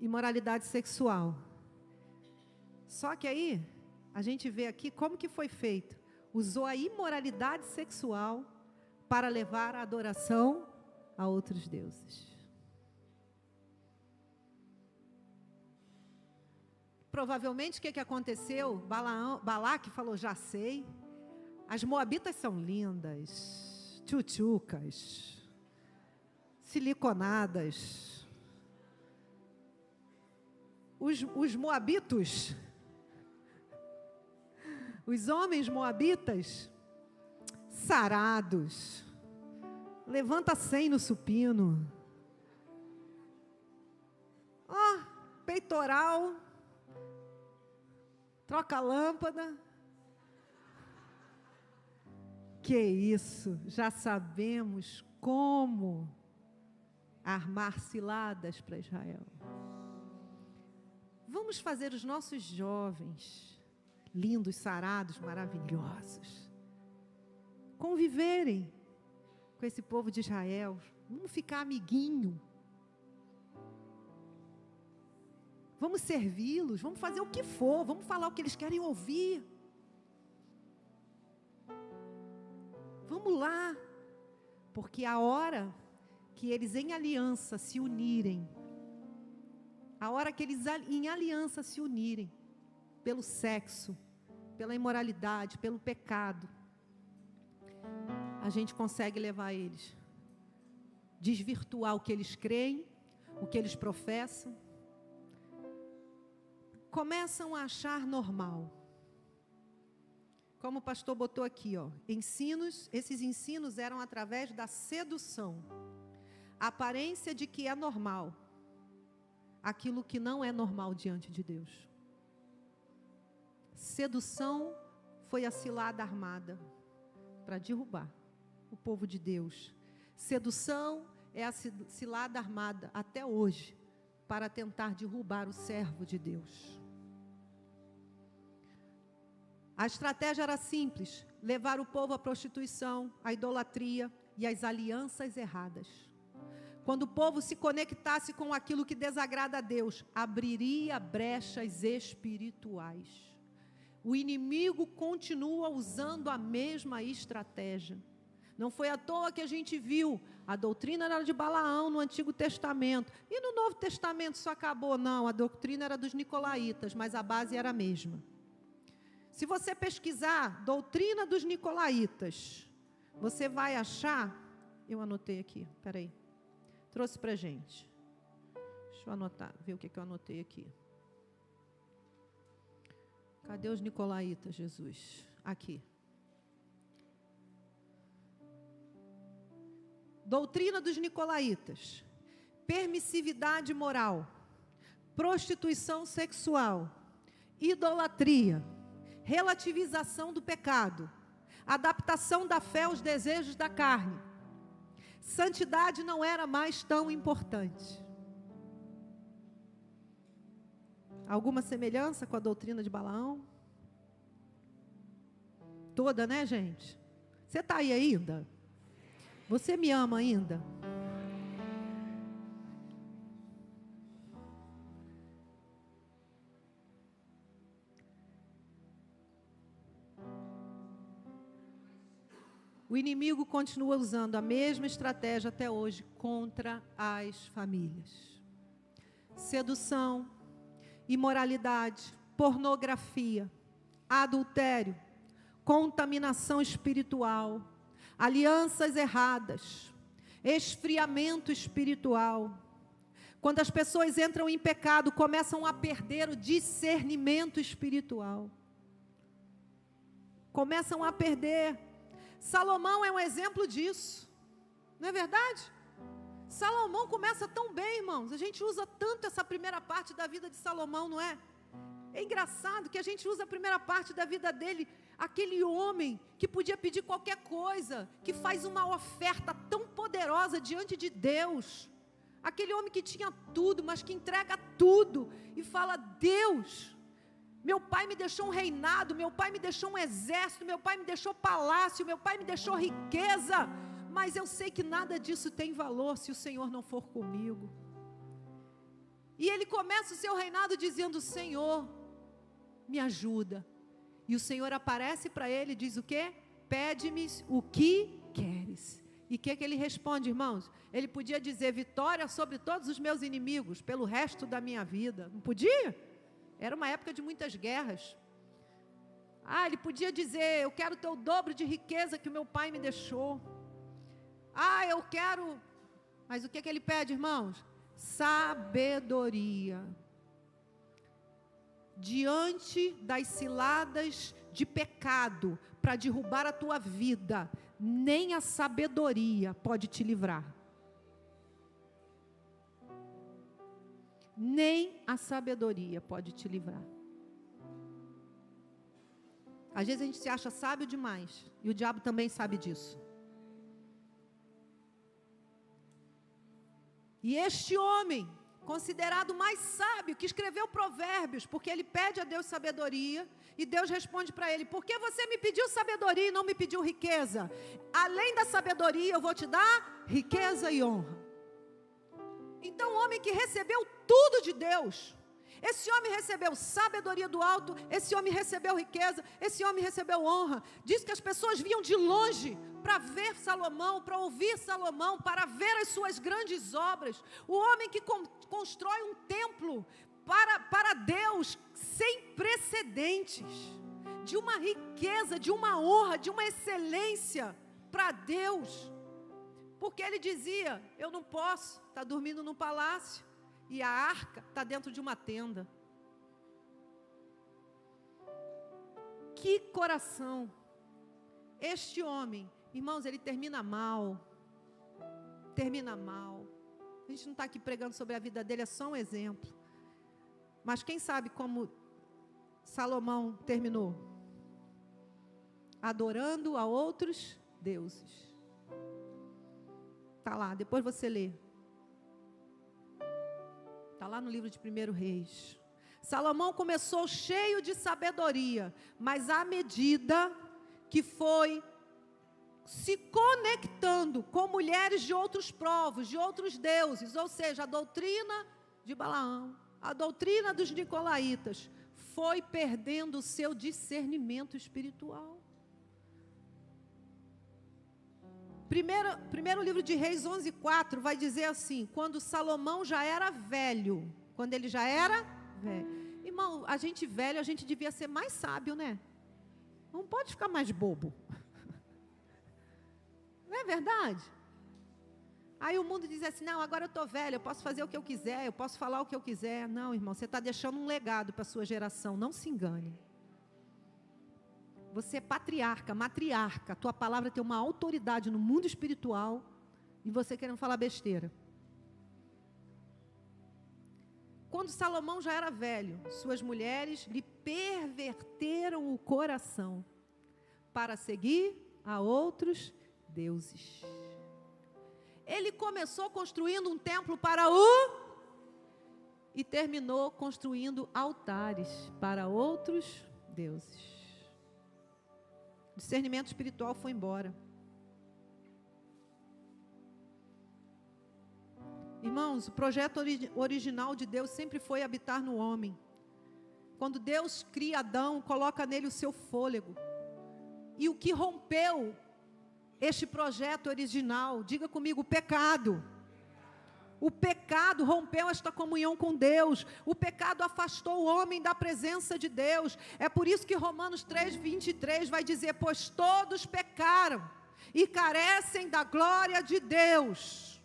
Imoralidade sexual. Só que aí, a gente vê aqui como que foi feito. Usou a imoralidade sexual para levar a adoração a outros deuses. Provavelmente, o que aconteceu? Balaque falou, já sei. As moabitas são lindas, tchutchucas, siliconadas. Os moabitos... Os homens moabitas, sarados, levanta 100 no supino, peitoral, troca a lâmpada. Que isso, já sabemos como armar ciladas para Israel. Vamos fazer os nossos jovens, lindos, sarados, maravilhosos, conviverem com esse povo de Israel. Vamos ficar amiguinho. Vamos servi-los, vamos fazer o que for, vamos falar o que eles querem ouvir. Vamos lá, porque a hora que eles em aliança se unirem, a hora que eles em aliança se unirem, pelo sexo, pela imoralidade, pelo pecado, a gente consegue levar eles, desvirtuar o que eles creem, o que eles professam, começam a achar normal. Como o pastor botou aqui, ensinos, esses ensinos eram através da sedução, a aparência de que é normal, aquilo que não é normal diante de Deus. Sedução foi a cilada armada para derrubar o povo de Deus. Sedução é a cilada armada até hoje para tentar derrubar o servo de Deus. A estratégia era simples: levar o povo à prostituição, à idolatria e às alianças erradas. Quando o povo se conectasse com aquilo que desagrada a Deus, abriria brechas espirituais. O inimigo continua usando a mesma estratégia. Não foi à toa que a gente viu a doutrina era de Balaão no Antigo Testamento. E no Novo Testamento isso acabou? Não, a doutrina era dos nicolaítas, mas a base era a mesma. Se você pesquisar doutrina dos nicolaítas, você vai achar... Eu anotei aqui, peraí. Trouxe para a gente. Deixa eu anotar, ver o que eu anotei aqui. Cadê os nicolaítas, Jesus? Aqui. Doutrina dos nicolaítas: permissividade moral, prostituição sexual, idolatria, relativização do pecado, adaptação da fé aos desejos da carne. Santidade não era mais tão importante. Alguma semelhança com a doutrina de Balaão? Toda, né, gente? Você está aí ainda? Você me ama ainda? O inimigo continua usando a mesma estratégia até hoje contra as famílias. Sedução, imoralidade, pornografia, adultério, contaminação espiritual, alianças erradas, esfriamento espiritual. Quando as pessoas entram em pecado, começam a perder o discernimento espiritual. Começam a perder. Salomão é um exemplo disso, não é verdade? Salomão começa tão bem, irmãos. A gente usa tanto essa primeira parte da vida de Salomão, não é? É engraçado que a gente usa a primeira parte da vida dele, aquele homem que podia pedir qualquer coisa, que faz uma oferta tão poderosa diante de Deus, aquele homem que tinha tudo, mas que entrega tudo e fala: Deus, meu pai me deixou um reinado, meu pai me deixou um exército, meu pai me deixou palácio, meu pai me deixou riqueza, mas eu sei que nada disso tem valor se o Senhor não for comigo. E ele começa o seu reinado dizendo: Senhor, me ajuda. E o Senhor aparece para ele e diz o quê? Pede-me o que queres. E o que ele responde, irmãos? Ele podia dizer: vitória sobre todos os meus inimigos, pelo resto da minha vida. Não podia? Era uma época de muitas guerras. Ele podia dizer: eu quero ter o dobro de riqueza que o meu pai me deixou. Eu quero... Mas o que ele pede, irmãos? Sabedoria. Diante das ciladas de pecado, para derrubar a tua vida, nem a sabedoria pode te livrar. Nem a sabedoria pode te livrar. Às vezes a gente se acha sábio demais, e o diabo também sabe disso. E este homem considerado mais sábio, que escreveu Provérbios, porque ele pede a Deus sabedoria, e Deus responde para ele: por que você me pediu sabedoria e não me pediu riqueza? Além da sabedoria, eu vou te dar riqueza e honra. Então, o homem que recebeu tudo de Deus, esse homem recebeu sabedoria do alto, esse homem recebeu riqueza, esse homem recebeu honra. Diz que as pessoas vinham de longe para ver Salomão, para ouvir Salomão, para ver as suas grandes obras. O homem que constrói um templo para Deus sem precedentes, de uma riqueza, de uma honra, de uma excelência para Deus. Porque ele dizia: eu não posso estar dormindo num palácio e a arca está dentro de uma tenda. Que coração! Este homem, irmãos, ele termina mal. Termina mal. A gente não está aqui pregando sobre a vida dele, é só um exemplo. Mas quem sabe como Salomão terminou? Adorando a outros deuses. Está lá, depois você lê. Está lá no livro de 1 Reis. Salomão começou cheio de sabedoria, mas à medida que foi se conectando com mulheres de outros povos, de outros deuses, ou seja, a doutrina de Balaão, a doutrina dos nicolaítas, foi perdendo o seu discernimento espiritual. Primeiro livro de Reis 11:4 vai dizer assim: quando Salomão já era velho, quando ele já era velho. Irmão, a gente velho, a gente devia ser mais sábio, né? Não pode ficar mais bobo. Não é verdade? Aí o mundo diz assim: não, agora eu estou velho, eu posso fazer o que eu quiser, eu posso falar o que eu quiser. Não, irmão, você está deixando um legado para a sua geração, não se engane. Você é patriarca, matriarca, a tua palavra tem uma autoridade no mundo espiritual, e você querendo falar besteira. Quando Salomão já era velho, suas mulheres lhe perverteram o coração para seguir a outros deuses. Ele começou construindo um templo para e terminou construindo altares para outros deuses. O discernimento espiritual foi embora. Irmãos, o projeto original de Deus sempre foi habitar no homem. Quando Deus cria Adão, coloca nele o seu fôlego. E o que rompeu este projeto original, diga comigo, o pecado. O pecado rompeu esta comunhão com Deus. O pecado afastou o homem da presença de Deus. É por isso que Romanos 3:23 vai dizer: pois todos pecaram e carecem da glória de Deus.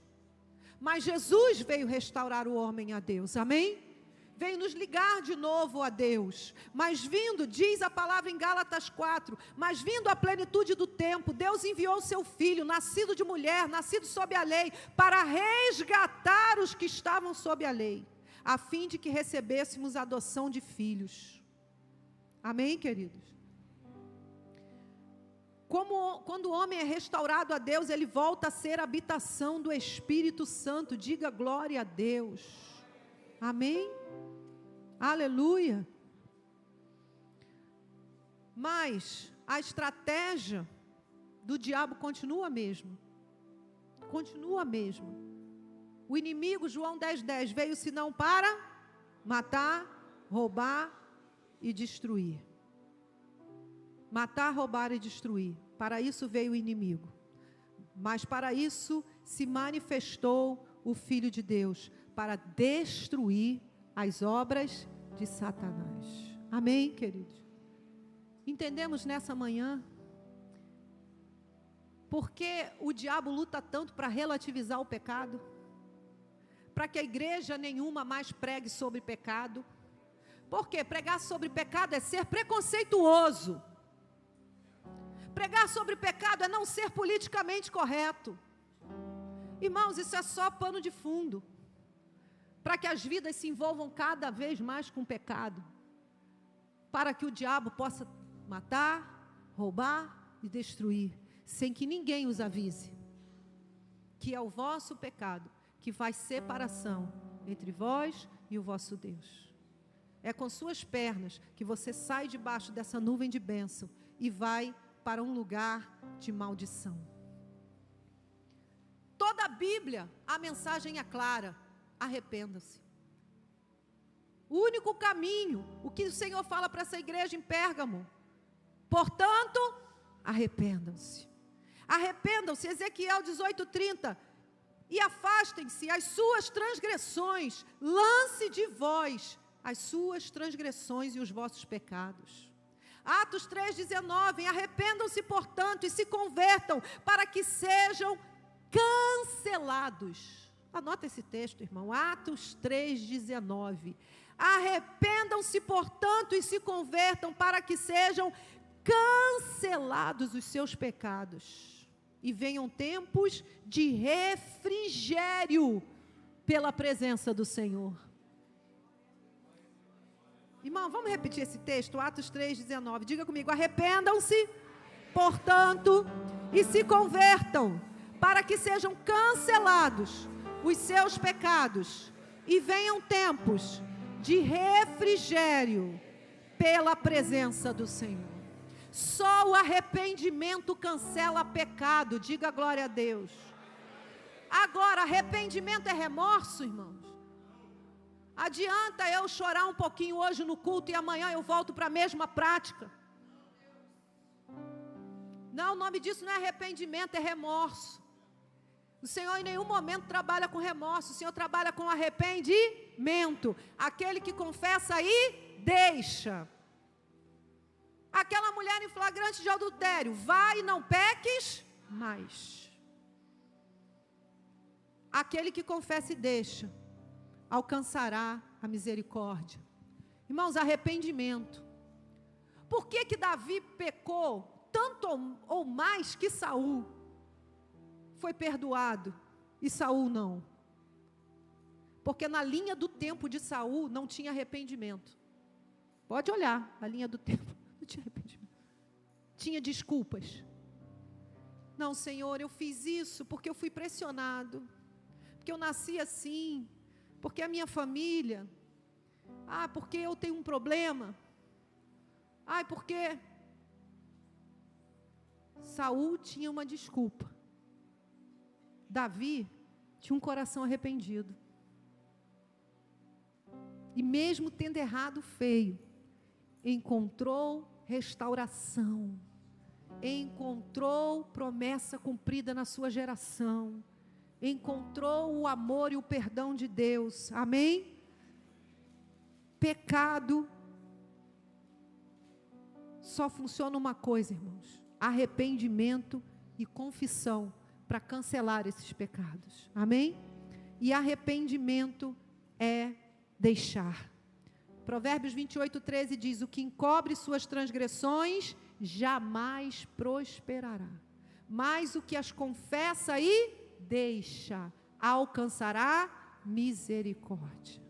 Mas Jesus veio restaurar o homem a Deus, amém? Veio nos ligar de novo a Deus. Mas vindo, diz a palavra em Gálatas 4, mas vindo a plenitude do tempo, Deus enviou o seu Filho, nascido de mulher, nascido sob a lei, para resgatar os que estavam sob a lei, a fim de que recebêssemos a adoção de filhos. Amém, queridos? Quando o homem é restaurado a Deus, ele volta a ser a habitação do Espírito Santo. Diga glória a Deus. Amém? Aleluia. Mas a estratégia do diabo continua a mesma. Continua a mesma. O inimigo, João 10:10, veio senão para matar, roubar e destruir. Matar, roubar e destruir. Para isso veio o inimigo. Mas para isso se manifestou o Filho de Deus, para destruir as obras de Satanás. Amém, queridos? Entendemos nessa manhã por que o diabo luta tanto para relativizar o pecado? Para que a igreja nenhuma mais pregue sobre pecado. Porque pregar sobre pecado é ser preconceituoso. Pregar sobre pecado é não ser politicamente correto. Irmãos, isso é só pano de fundo para que as vidas se envolvam cada vez mais com o pecado, para que o diabo possa matar, roubar e destruir, sem que ninguém os avise, que é o vosso pecado que faz separação entre vós e o vosso Deus. É com suas pernas que você sai debaixo dessa nuvem de bênção e vai para um lugar de maldição. Toda a Bíblia, a mensagem é clara: arrependa-se. O único caminho, o que o Senhor fala para essa igreja em Pérgamo: portanto, arrependam-se. Arrependam-se, Ezequiel 18:30, e afastem-se as suas transgressões, lance de vós as suas transgressões e os vossos pecados. Atos 3:19, arrependam-se, portanto, e se convertam, para que sejam cancelados. Anota esse texto, irmão, Atos 3:19. Arrependam-se, portanto, e se convertam, para que sejam cancelados os seus pecados, e venham tempos de refrigério pela presença do Senhor. Irmão, vamos repetir esse texto, Atos 3:19. Diga comigo: arrependam-se, portanto, e se convertam, para que sejam cancelados os seus pecados, e venham tempos de refrigério pela presença do Senhor. Só o arrependimento cancela pecado. Diga glória a Deus. Agora, arrependimento é remorso, irmãos? Adianta eu chorar um pouquinho hoje no culto e amanhã eu volto para a mesma prática? Não, o nome disso não é arrependimento, é remorso. O Senhor em nenhum momento trabalha com remorso, o Senhor trabalha com arrependimento. Aquele que confessa e deixa. Aquela mulher em flagrante de adultério: vai e não peques mais. Aquele que confessa e deixa alcançará a misericórdia. Irmãos, arrependimento. Por que Davi pecou tanto ou mais que Saul? Foi perdoado e Saul não. Porque na linha do tempo de Saul não tinha arrependimento. Pode olhar, a linha do tempo não tinha arrependimento. Tinha desculpas. Não, Senhor, eu fiz isso porque eu fui pressionado, porque eu nasci assim, porque a minha família, porque eu tenho um problema, porque Saul tinha uma desculpa. Davi tinha um coração arrependido. E mesmo tendo errado feio, encontrou restauração, encontrou promessa cumprida na sua geração, encontrou o amor e o perdão de Deus. Amém? Pecado só funciona uma coisa, irmãos: arrependimento e confissão para cancelar esses pecados. Amém? E arrependimento é deixar. Provérbios 28:13 diz: o que encobre suas transgressões jamais prosperará, mas o que as confessa e deixa alcançará misericórdia.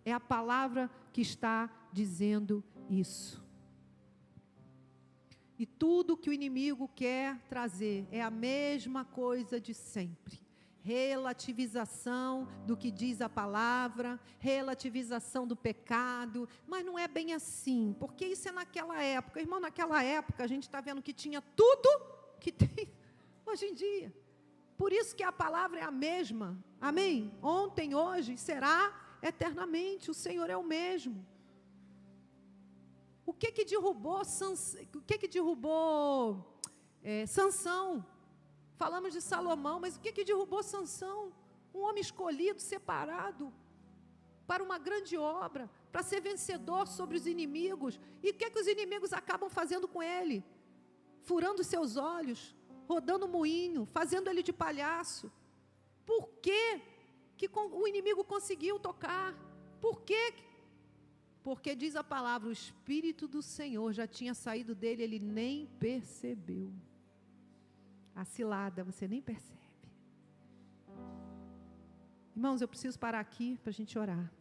É a palavra que está dizendo isso. E tudo que o inimigo quer trazer é a mesma coisa de sempre: relativização do que diz a palavra, relativização do pecado. Mas não é bem assim, porque isso é naquela época. Irmão, naquela época a gente está vendo que tinha tudo que tem hoje em dia. Por isso que a palavra é a mesma. Amém? Ontem, hoje, será eternamente. O Senhor é o mesmo. O que derrubou Sansão? Falamos de Salomão, mas o que derrubou Sansão? Um homem escolhido, separado para uma grande obra, para ser vencedor sobre os inimigos. E o que os inimigos acabam fazendo com ele? Furando seus olhos, rodando moinho, fazendo ele de palhaço. Por que o inimigo conseguiu tocar? Por quê? Porque diz a palavra, o Espírito do Senhor já tinha saído dele, ele nem percebeu. A cilada, você nem percebe. Irmãos, eu preciso parar aqui para a gente orar.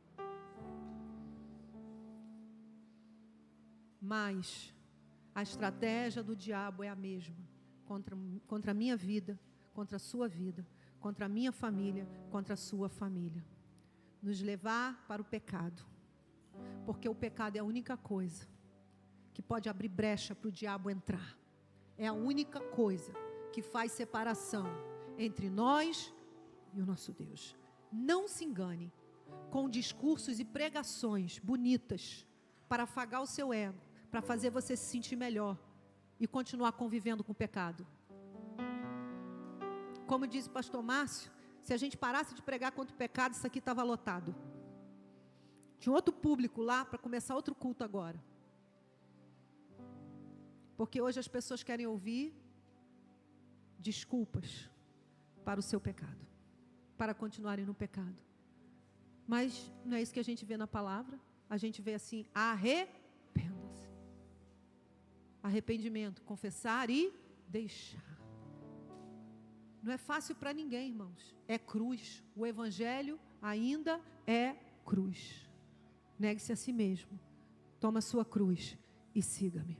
Mas a estratégia do diabo é a mesma. Contra a minha vida, contra a sua vida, contra a minha família, contra a sua família. nos levar para o pecado. Porque o pecado é a única coisa que pode abrir brecha para o diabo entrar. É a única coisa que faz separação entre nós e o nosso Deus. Não se engane com discursos e pregações bonitas para afagar o seu ego, para fazer você se sentir melhor e continuar convivendo com o pecado. Como disse o pastor Márcio, se a gente parasse de pregar contra o pecado, isso aqui estava lotado. Tinha outro público lá para começar outro culto agora. Porque hoje as pessoas querem ouvir desculpas para o seu pecado, para continuarem no pecado. Mas não é isso que a gente vê na palavra. A gente vê assim: arrependa-se. Arrependimento, confessar e deixar. Não é fácil para ninguém, irmãos. É cruz. O evangelho ainda é cruz. Negue-se a si mesmo. Toma a sua cruz e siga-me.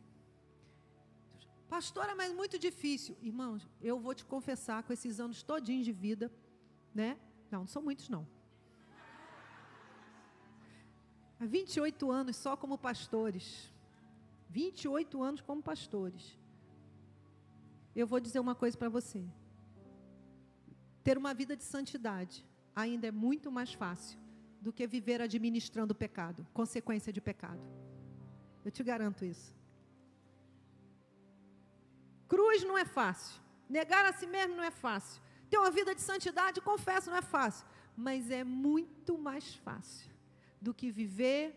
Pastora, mas muito difícil. Irmãos, eu vou te confessar, com esses anos todinhos de vida, né? Não são muitos não. Há 28 anos só como pastores. 28 anos como pastores. Eu vou dizer uma coisa para você. Ter uma vida de santidade ainda é muito mais fácil do que viver administrando o pecado, consequência de pecado. Eu te garanto isso. Cruz não é fácil. Negar a si mesmo não é fácil. Ter uma vida de santidade, confesso, não é fácil. Mas é muito mais fácil do que viver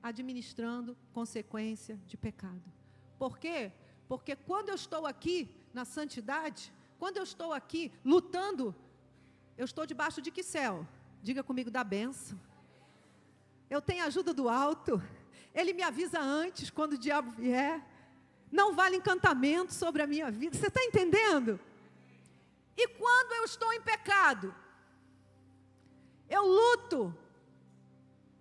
administrando consequência de pecado. Por quê? Porque quando eu estou aqui na santidade, quando eu estou aqui lutando, eu estou debaixo de que céu? Diga comigo, da bênção. Eu tenho a ajuda do alto. Ele me avisa antes, quando o diabo vier. Não vale encantamento sobre a minha vida. Você está entendendo? E quando eu estou em pecado, eu luto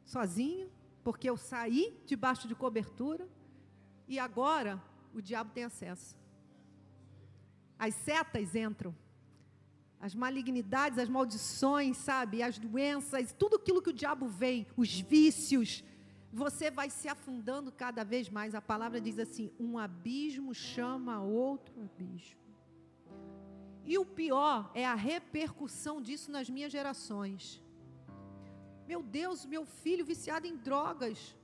sozinho, porque eu saí debaixo de cobertura, e agora o diabo tem acesso. As setas entram, as malignidades, as maldições, sabe, as doenças, tudo aquilo que o diabo vem, os vícios, você vai se afundando cada vez mais. A palavra diz assim: um abismo chama outro abismo. E o pior é a repercussão disso nas minhas gerações. Meu Deus, meu filho viciado em drogas.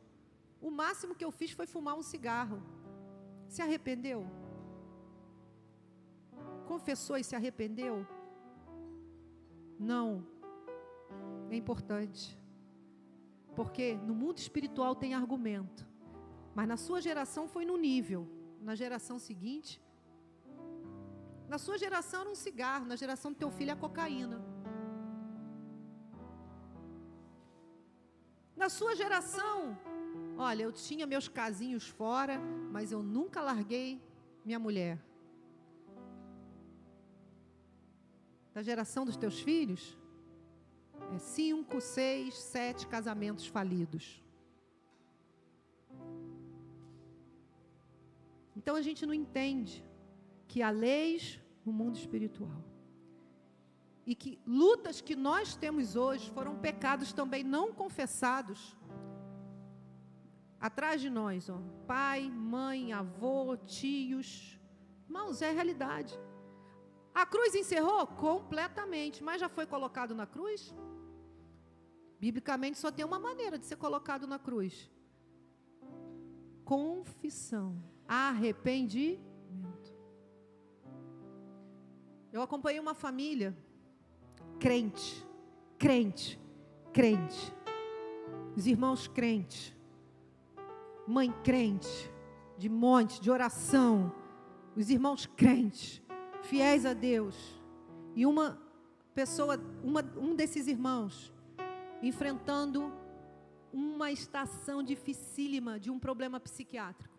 O máximo que eu fiz foi fumar um cigarro. Se arrependeu? Confessou e se arrependeu? Não. É importante. Porque no mundo espiritual tem argumento. Mas na sua geração foi no nível. Na geração seguinte, na sua geração era um cigarro. Na geração do teu filho é a cocaína. Na sua geração, olha, eu tinha meus casinhos fora, mas eu nunca larguei minha mulher. Da geração dos teus filhos, 5, 6, 7 casamentos falidos. Então a gente não entende que há leis no mundo espiritual. E que lutas que nós temos hoje foram pecados também não confessados. Atrás de nós, ó, pai, mãe, avô, tios. Irmãos, é a realidade. A cruz encerrou? Completamente. Mas já foi colocado na cruz? Biblicamente só tem uma maneira de ser colocado na cruz: confissão, arrependimento. Eu acompanhei uma família crente. Os irmãos crentes, mãe crente, de monte, de oração, os irmãos crentes, fiéis a Deus. E uma pessoa, um desses irmãos, enfrentando uma estação dificílima de um problema psiquiátrico.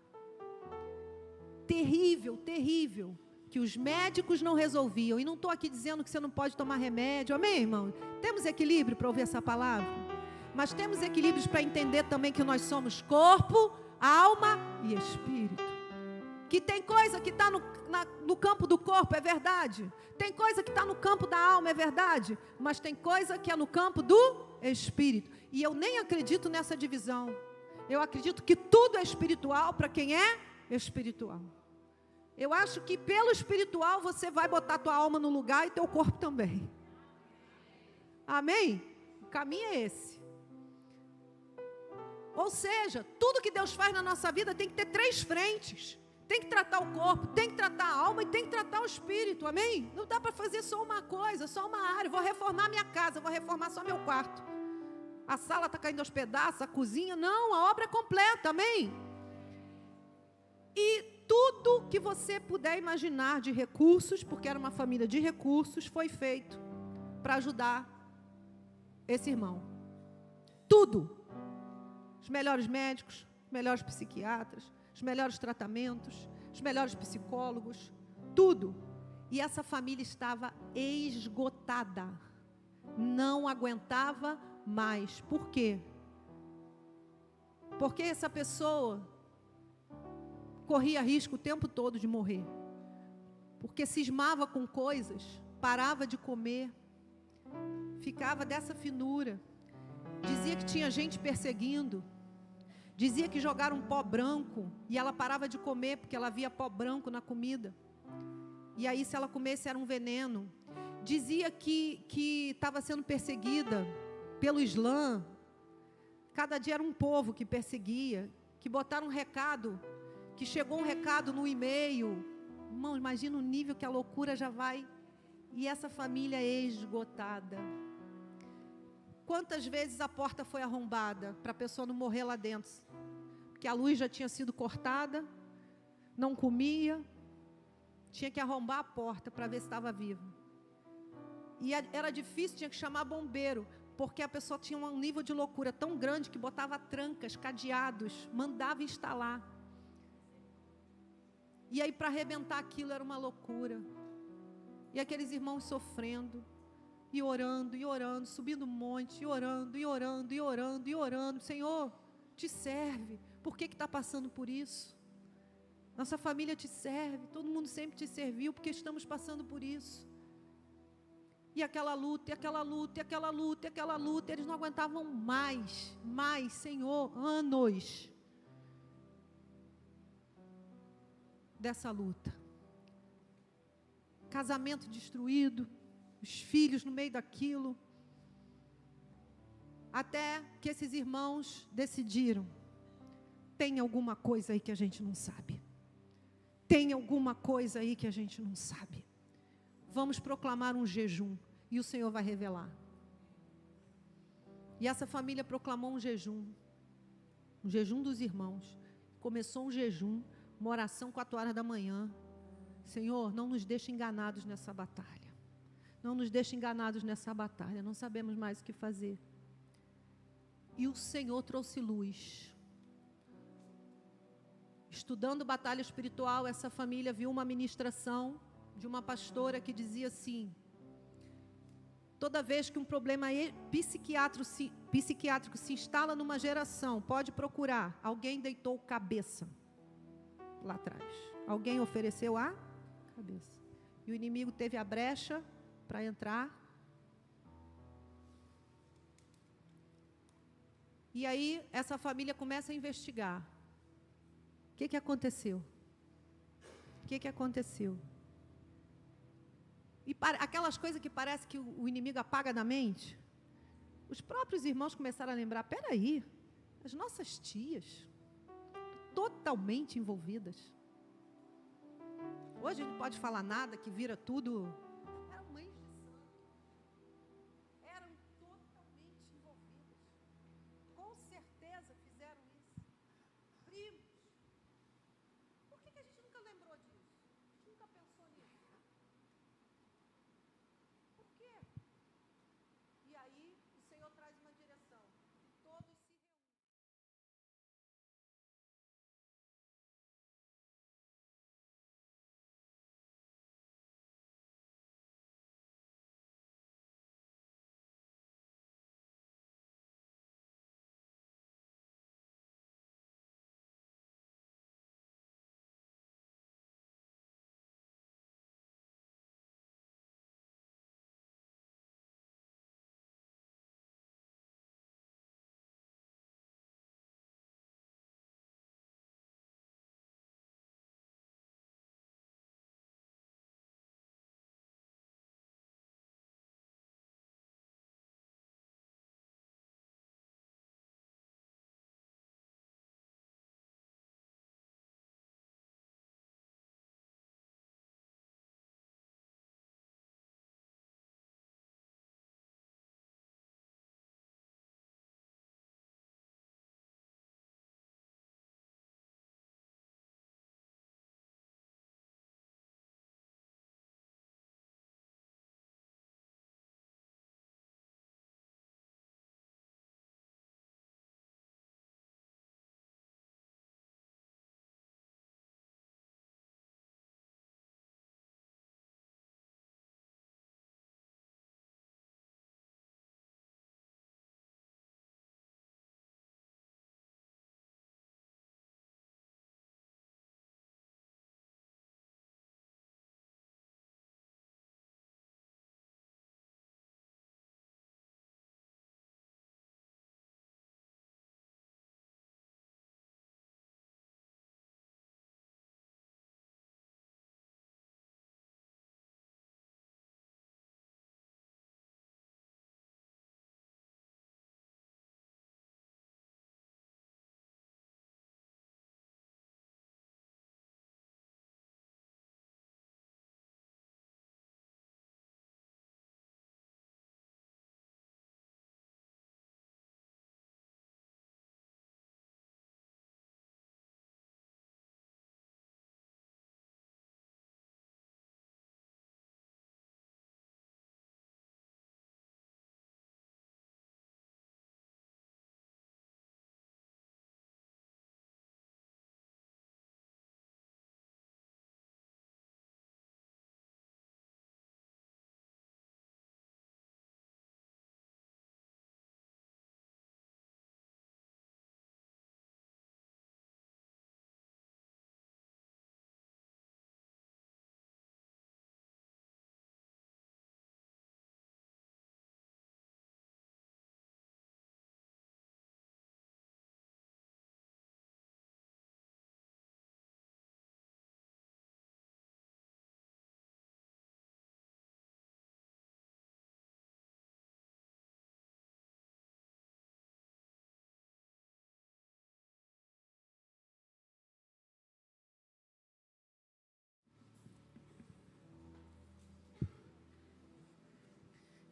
Terrível, que os médicos não resolviam. E não estou aqui dizendo que você não pode tomar remédio, amém, irmão? Temos equilíbrio para ouvir essa palavra? Mas temos equilíbrios para entender também que nós somos corpo, alma e espírito. Que tem coisa que está no campo do corpo, é verdade. Tem coisa que está no campo da alma, é verdade. Mas tem coisa que é no campo do espírito. E eu nem acredito nessa divisão. Eu acredito que tudo é espiritual para quem é espiritual. Eu acho que pelo espiritual você vai botar tua alma no lugar e teu corpo também. Amém? O caminho é esse. Ou seja, tudo que Deus faz na nossa vida tem que ter 3 frentes. Tem que tratar o corpo, tem que tratar a alma e tem que tratar o espírito, amém? Não dá para fazer só uma coisa, só uma área. Vou reformar minha casa, vou reformar só meu quarto. A sala está caindo aos pedaços, a cozinha, não, a obra é completa, amém? E tudo que você puder imaginar de recursos, porque era uma família de recursos, foi feito para ajudar esse irmão. Tudo. Os melhores médicos, os melhores psiquiatras, os melhores tratamentos, os melhores psicólogos, tudo. E essa família estava esgotada. Não aguentava mais. Por quê? Porque essa pessoa corria risco o tempo todo de morrer. Porque cismava com coisas, parava de comer, ficava dessa finura. Dizia que tinha gente perseguindo. Dizia que jogaram pó branco e ela parava de comer porque ela via pó branco na comida. E aí se ela comesse era um veneno. Dizia que estava sendo perseguida pelo Islã. Cada dia era um povo que perseguia, que botaram um recado, que chegou um recado no e-mail. Irmão, imagina o nível que a loucura já vai. E essa família é esgotada. Quantas vezes a porta foi arrombada para a pessoa não morrer lá dentro? Porque a luz já tinha sido cortada, não comia, tinha que arrombar a porta para ver se estava viva. E era difícil, tinha que chamar bombeiro, porque a pessoa tinha um nível de loucura tão grande que botava trancas, cadeados, mandava instalar. E aí para arrebentar aquilo era uma loucura. E aqueles irmãos sofrendo. E orando, subindo um monte, e orando, Senhor, te serve, por que está passando por isso? Nossa família te serve, todo mundo sempre te serviu, porque estamos passando por isso. E aquela luta, eles não aguentavam mais, Senhor, anos dessa luta. Casamento destruído, os filhos no meio daquilo, até que esses irmãos decidiram, tem alguma coisa aí que a gente não sabe, vamos proclamar um jejum, e o Senhor vai revelar. E essa família proclamou um jejum dos irmãos, começou um jejum, uma oração 4 horas da manhã, Senhor, não nos deixe enganados nessa batalha. Não nos deixe enganados nessa batalha. Não sabemos mais o que fazer. E o Senhor trouxe luz. Estudando batalha espiritual, essa família viu uma ministração de uma pastora que dizia assim: toda vez que um problema psiquiátrico se instala numa geração, pode procurar, alguém deitou cabeça lá atrás. Alguém ofereceu a cabeça. E o inimigo teve a brecha para entrar. E aí essa família começa a investigar. O que aconteceu? E aquelas coisas que parece que o inimigo apaga da mente, os próprios irmãos começaram a lembrar, peraí, as nossas tias, totalmente envolvidas. Hoje não pode falar nada, que vira tudo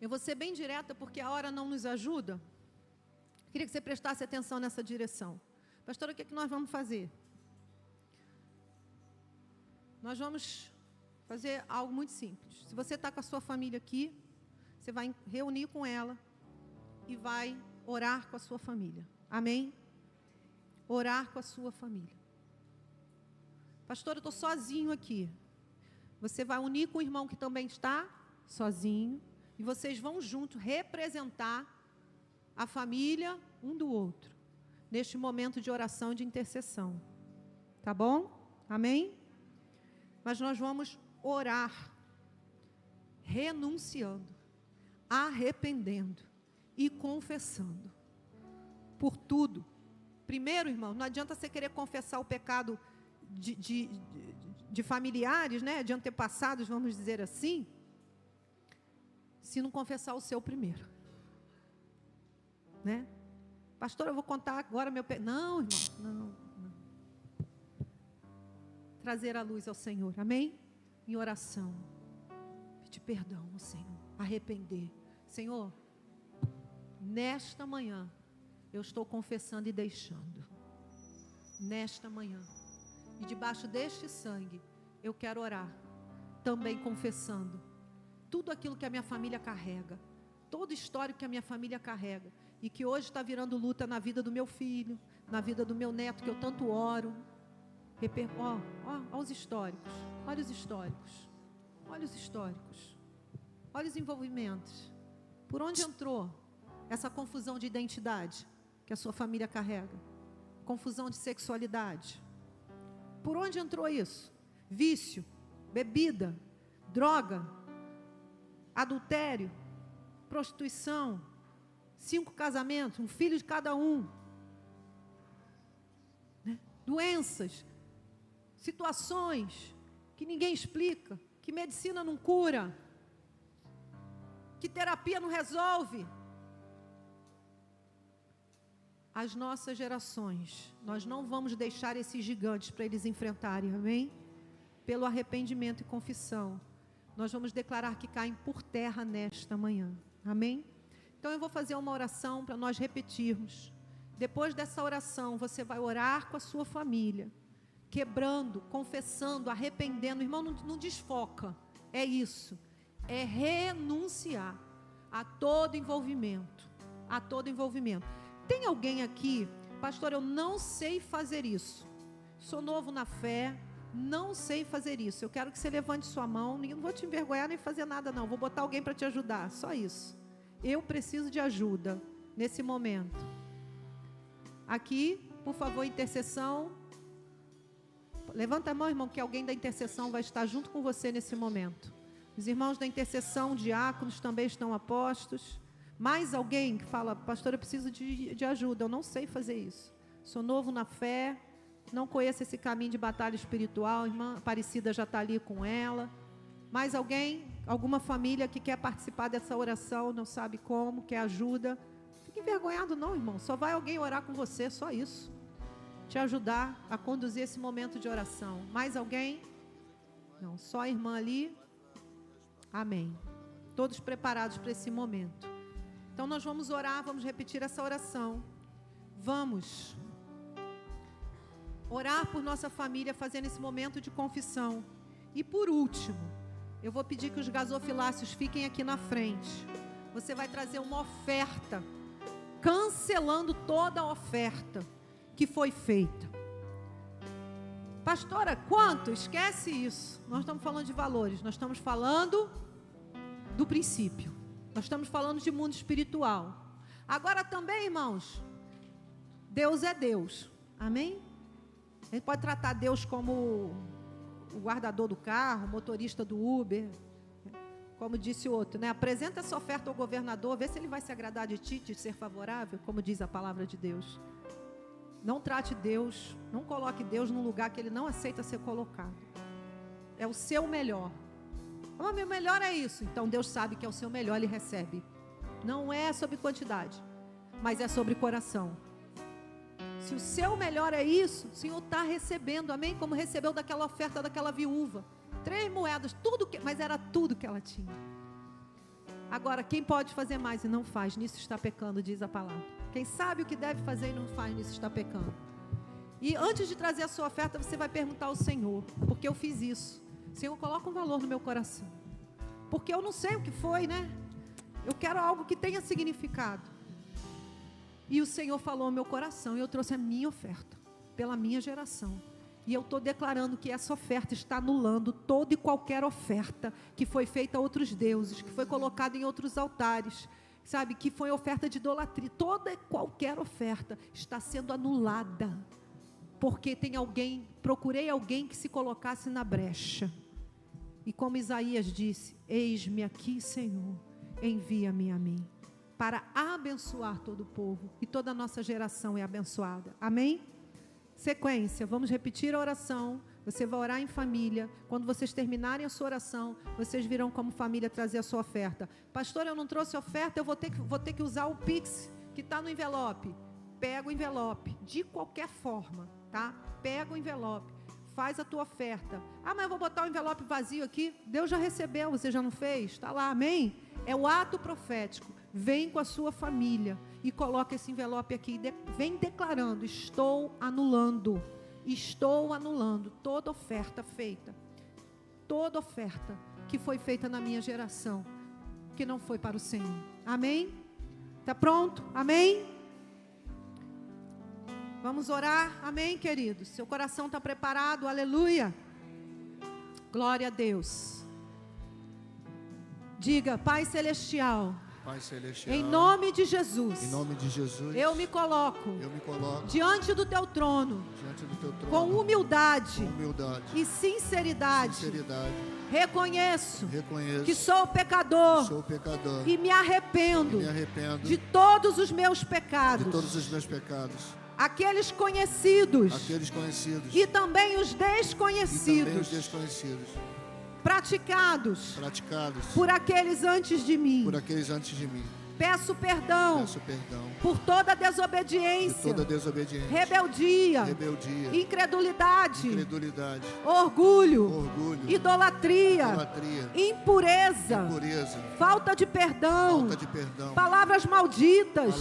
Eu vou ser bem direta porque a hora não nos ajuda. Queria que você prestasse atenção nessa direção. Pastora, o que é que nós vamos fazer? Nós vamos fazer algo muito simples. Se você está com a sua família aqui, você vai reunir com ela e vai orar com a sua família. Amém? Orar com a sua família. Pastor, eu estou sozinho aqui. Você vai unir com o irmão que também está sozinho e vocês vão juntos representar a família um do outro neste momento de oração e de intercessão. Tá bom? Amém? Mas nós vamos orar renunciando, arrependendo e confessando por tudo. Primeiro, irmão, não adianta você querer confessar o pecado de familiares, né, de antepassados, vamos dizer assim, se não confessar o seu primeiro, né? Pastor, eu vou contar agora meu pecado. Não, irmão, não. Trazer a luz ao Senhor, amém? Em oração, pedir perdão ao Senhor, arrepender. Senhor, nesta manhã, eu estou confessando e deixando. Nesta manhã. E debaixo deste sangue, eu quero orar, também confessando tudo aquilo que a minha família carrega, todo histórico que a minha família carrega, e que hoje está virando luta na vida do meu filho, na vida do meu neto, que eu tanto oro. Olha os históricos, olha os históricos, olha os históricos, olha os envolvimentos. Por onde entrou essa confusão de identidade que a sua família carrega? Confusão de sexualidade. Por onde entrou isso? Vício, bebida, droga, adultério, prostituição, 5 casamentos, um filho de cada um, né? Doenças, situações que ninguém explica, que medicina não cura, que terapia não resolve. As nossas gerações, nós não vamos deixar esses gigantes para eles enfrentarem, amém? Pelo arrependimento e confissão, nós vamos declarar que caem por terra nesta manhã, amém? Então eu vou fazer uma oração para nós repetirmos. Depois dessa oração, você vai orar com a sua família, quebrando, confessando, arrependendo. Irmão, não desfoca, é isso, é renunciar a todo envolvimento, a todo envolvimento. Tem alguém aqui, pastor, eu não sei fazer isso, sou novo na fé, não sei fazer isso, eu quero que você levante sua mão, não vou te envergonhar nem fazer nada não, vou botar alguém para te ajudar, só isso. Eu preciso de ajuda nesse momento. Aqui, por favor, intercessão. Levanta a mão, irmão, que alguém da intercessão vai estar junto com você nesse momento. Os irmãos da intercessão, diáconos, também estão a postos. Mais alguém que fala, pastor, eu preciso de ajuda, eu não sei fazer isso. Sou novo na fé, não conheço esse caminho de batalha espiritual, a irmã Aparecida já está ali com ela. Mais alguém, alguma família que quer participar dessa oração, não sabe como, quer ajuda. Fique envergonhado não, irmão, só vai alguém orar com você, só isso. Te ajudar a conduzir esse momento de oração. Mais alguém? Não, só a irmã ali. Amém. Todos preparados para esse momento. Então nós vamos orar, vamos repetir essa oração. Vamos orar por nossa família, fazendo esse momento de confissão. E por último, eu vou pedir que os gasofiláceos fiquem aqui na frente. Você vai trazer uma oferta, cancelando toda a oferta que foi feita. Pastora, quanto? Esquece isso. Nós estamos falando de valores, nós estamos falando do princípio. Nós estamos falando de mundo espiritual. Agora também, irmãos, Deus é Deus. Amém? A gente pode tratar Deus como o guardador do carro, o motorista do Uber. Como disse o outro, né? Apresenta essa oferta ao governador, vê se ele vai se agradar de ti, de ser favorável, como diz a palavra de Deus. Não trate Deus, não coloque Deus num lugar que Ele não aceita ser colocado. É o seu melhor. O meu melhor é isso. Então Deus sabe que é o seu melhor, Ele recebe. Não é sobre quantidade, mas é sobre coração. Se o seu melhor é isso, o Senhor está recebendo, amém? Como recebeu daquela oferta daquela viúva. 3 moedas, mas era tudo que ela tinha. Agora, quem pode fazer mais e não faz, nisso está pecando, diz a palavra. Quem sabe o que deve fazer e não faz, nisso está pecando. E antes de trazer a sua oferta, você vai perguntar ao Senhor, porque eu fiz isso. Senhor, coloca um valor no meu coração. Porque eu não sei o que foi, né? Eu quero algo que tenha significado. E o Senhor falou ao meu coração, e eu trouxe a minha oferta, pela minha geração. E eu estou declarando que essa oferta está anulando toda e qualquer oferta que foi feita a outros deuses, que foi colocada em outros altares, sabe, que foi oferta de idolatria. Toda e qualquer oferta está sendo anulada, porque tem alguém, procurei alguém que se colocasse na brecha. E como Isaías disse, eis-me aqui, Senhor, envia-me a mim, para abençoar todo o povo, e toda a nossa geração é abençoada. Amém? Sequência, vamos repetir a oração. Você vai orar em família. Quando vocês terminarem a sua oração, vocês virão como família trazer a sua oferta. Pastor, eu não trouxe oferta, eu vou ter que usar o Pix que está no envelope. Pega o envelope, de qualquer forma, tá? Pega o envelope, faz a tua oferta. Ah, mas eu vou botar o envelope vazio aqui. Deus já recebeu, você já não fez? Está lá, amém? É o ato profético. Vem com a sua família e coloca esse envelope aqui. Vem declarando, estou anulando toda oferta feita. Toda oferta que foi feita na minha geração, que não foi para o Senhor. Amém? Está pronto? Amém? Vamos orar? Amém, queridos? Seu coração está preparado? Aleluia! Glória a Deus. Diga, Pai Celestial, Pai Celestial, em nome de Jesus, eu me coloco diante do teu trono, com humildade e sinceridade. Reconheço que sou pecador, e me arrependo de todos os meus pecados, aqueles conhecidos e também os desconhecidos, praticados por aqueles antes de mim. Peço perdão por toda desobediência, rebeldia, incredulidade, orgulho, idolatria, impureza, falta de perdão, palavras malditas,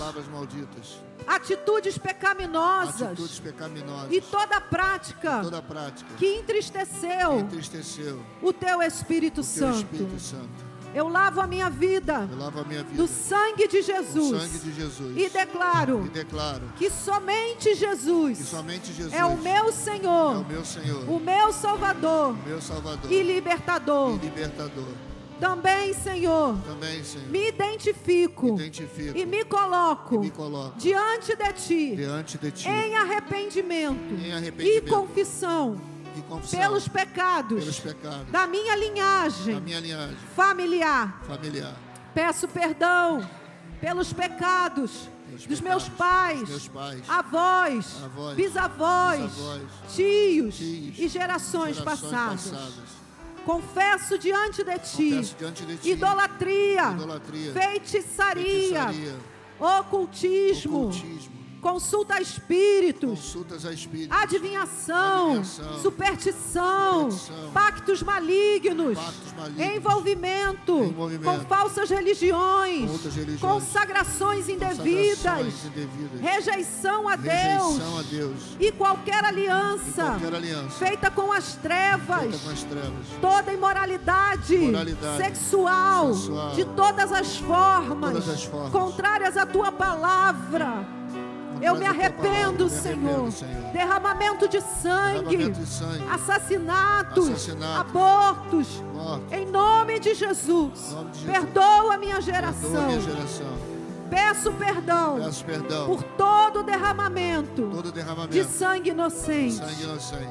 atitudes pecaminosas, e toda prática que entristeceu o teu Espírito Santo. Eu lavo a minha vida no sangue de Jesus, e declaro que somente Jesus é o meu Senhor, o meu Salvador e libertador. Também, Senhor, me identifico e me coloco diante de Ti, em arrependimento e confissão pelos pecados da minha linhagem familiar. Peço perdão pelos pecados dos meus pais, avós, bisavós, tios e gerações passadas. Confesso diante de Ti idolatria, feitiçaria, ocultismo, consulta a espíritos, adivinhação, superstição, pactos malignos, envolvimento com falsas religiões, consagrações indevidas, rejeição a Deus e qualquer aliança feita com as trevas, toda imoralidade sexual de todas as formas contrárias à Tua palavra. Eu me arrependo, Senhor. Derramamento de sangue, assassinatos, abortos. Em nome de Jesus, perdoa a minha geração. Peço perdão por todo derramamento de sangue inocente,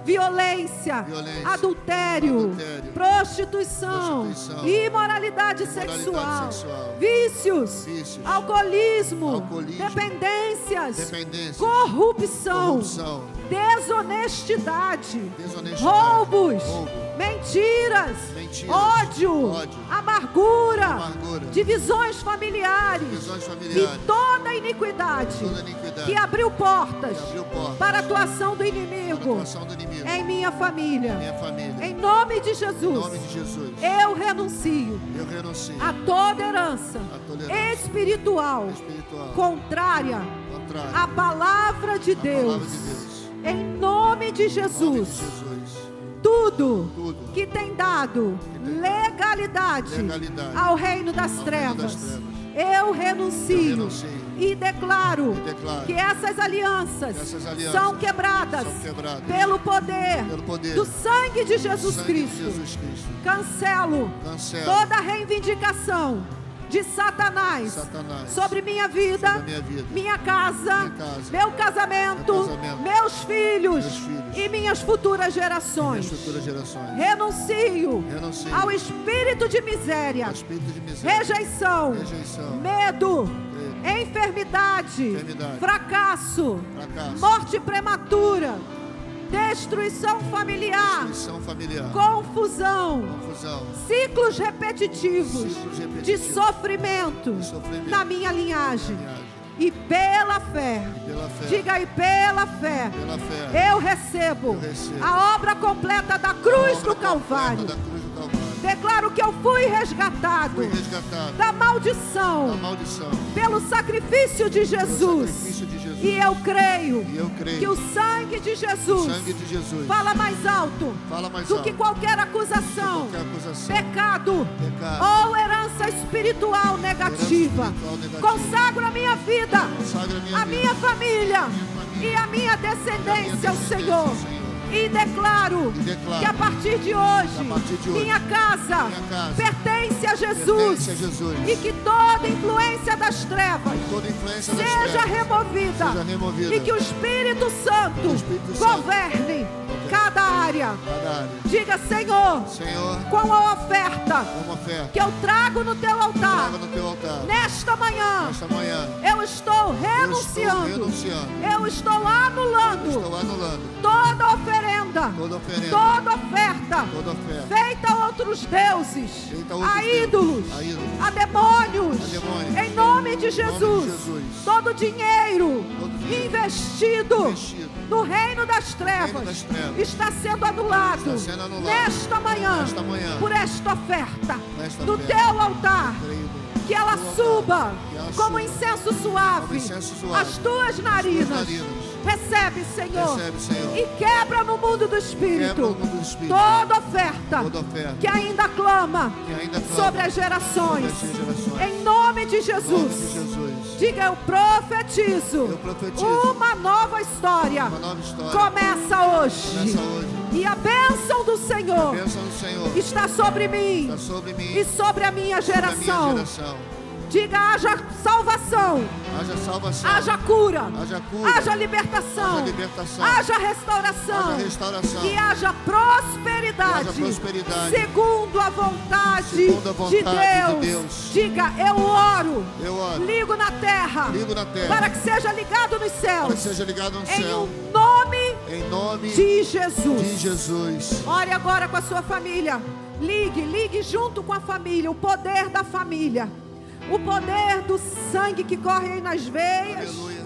violência, adultério, prostituição, imoralidade sexual, vícios, alcoolismo, dependências, corrupção, desonestidade, roubos, mentiras, ódio, amargura, divisões familiares, e toda iniquidade que abriu portas para a atuação do inimigo em minha família. Em nome de Jesus, eu renuncio a toda herança espiritual contrária à palavra de Deus. Em nome de Jesus, tudo que tem dado legalidade ao reino das trevas, eu renuncio e declaro que essas alianças são quebradas pelo poder do sangue de Jesus Cristo. Cancelo toda reivindicação de Satanás sobre minha vida, minha casa, meu casamento, meus filhos e minhas futuras gerações. Renuncio ao espírito de miséria, rejeição, medo, enfermidade, fracasso, morte prematura, destruição familiar, confusão, ciclos repetitivos de sofrimento na minha linhagem. E pela fé, diga aí, pela fé, eu recebo a obra completa da cruz do Calvário. Declaro que eu fui resgatado da maldição pelo sacrifício de Jesus. E eu creio que o sangue de Jesus fala mais alto do que qualquer acusação, pecado ou herança espiritual negativa. Consagro a minha vida, a minha família e a minha descendência ao Senhor. E declaro que a partir de hoje, minha casa pertence a Jesus, e que toda influência das trevas seja removida, e que o Espírito Santo governe cada área. Diga: Senhor, com a oferta que eu trago no teu altar, nesta manhã, eu estou renunciando, eu estou anulando toda oferenda, toda oferta feita a outros deuses, a ídolos, a demônios, em nome de Jesus. Todo dinheiro investido no reino das trevas está sendo anulado nesta manhã por esta oferta no teu altar. Que ela suba como incenso suave às tuas narinas. Recebe, Senhor, e quebra no mundo do Espírito toda oferta que ainda clama sobre as gerações. Em nome de Jesus, diga: eu profetizo uma nova história. Começa hoje. E a bênção do Senhor está sobre mim e sobre a minha geração. Diga: haja salvação, haja cura, haja libertação, haja restauração, e haja prosperidade, segundo a vontade de Deus. Diga: eu oro, ligo na terra, para que seja ligado nos céus, em nome de Jesus. Ore agora com a sua família. Ligue junto com a família. O poder da família, o poder do sangue que corre aí nas veias. Aleluia.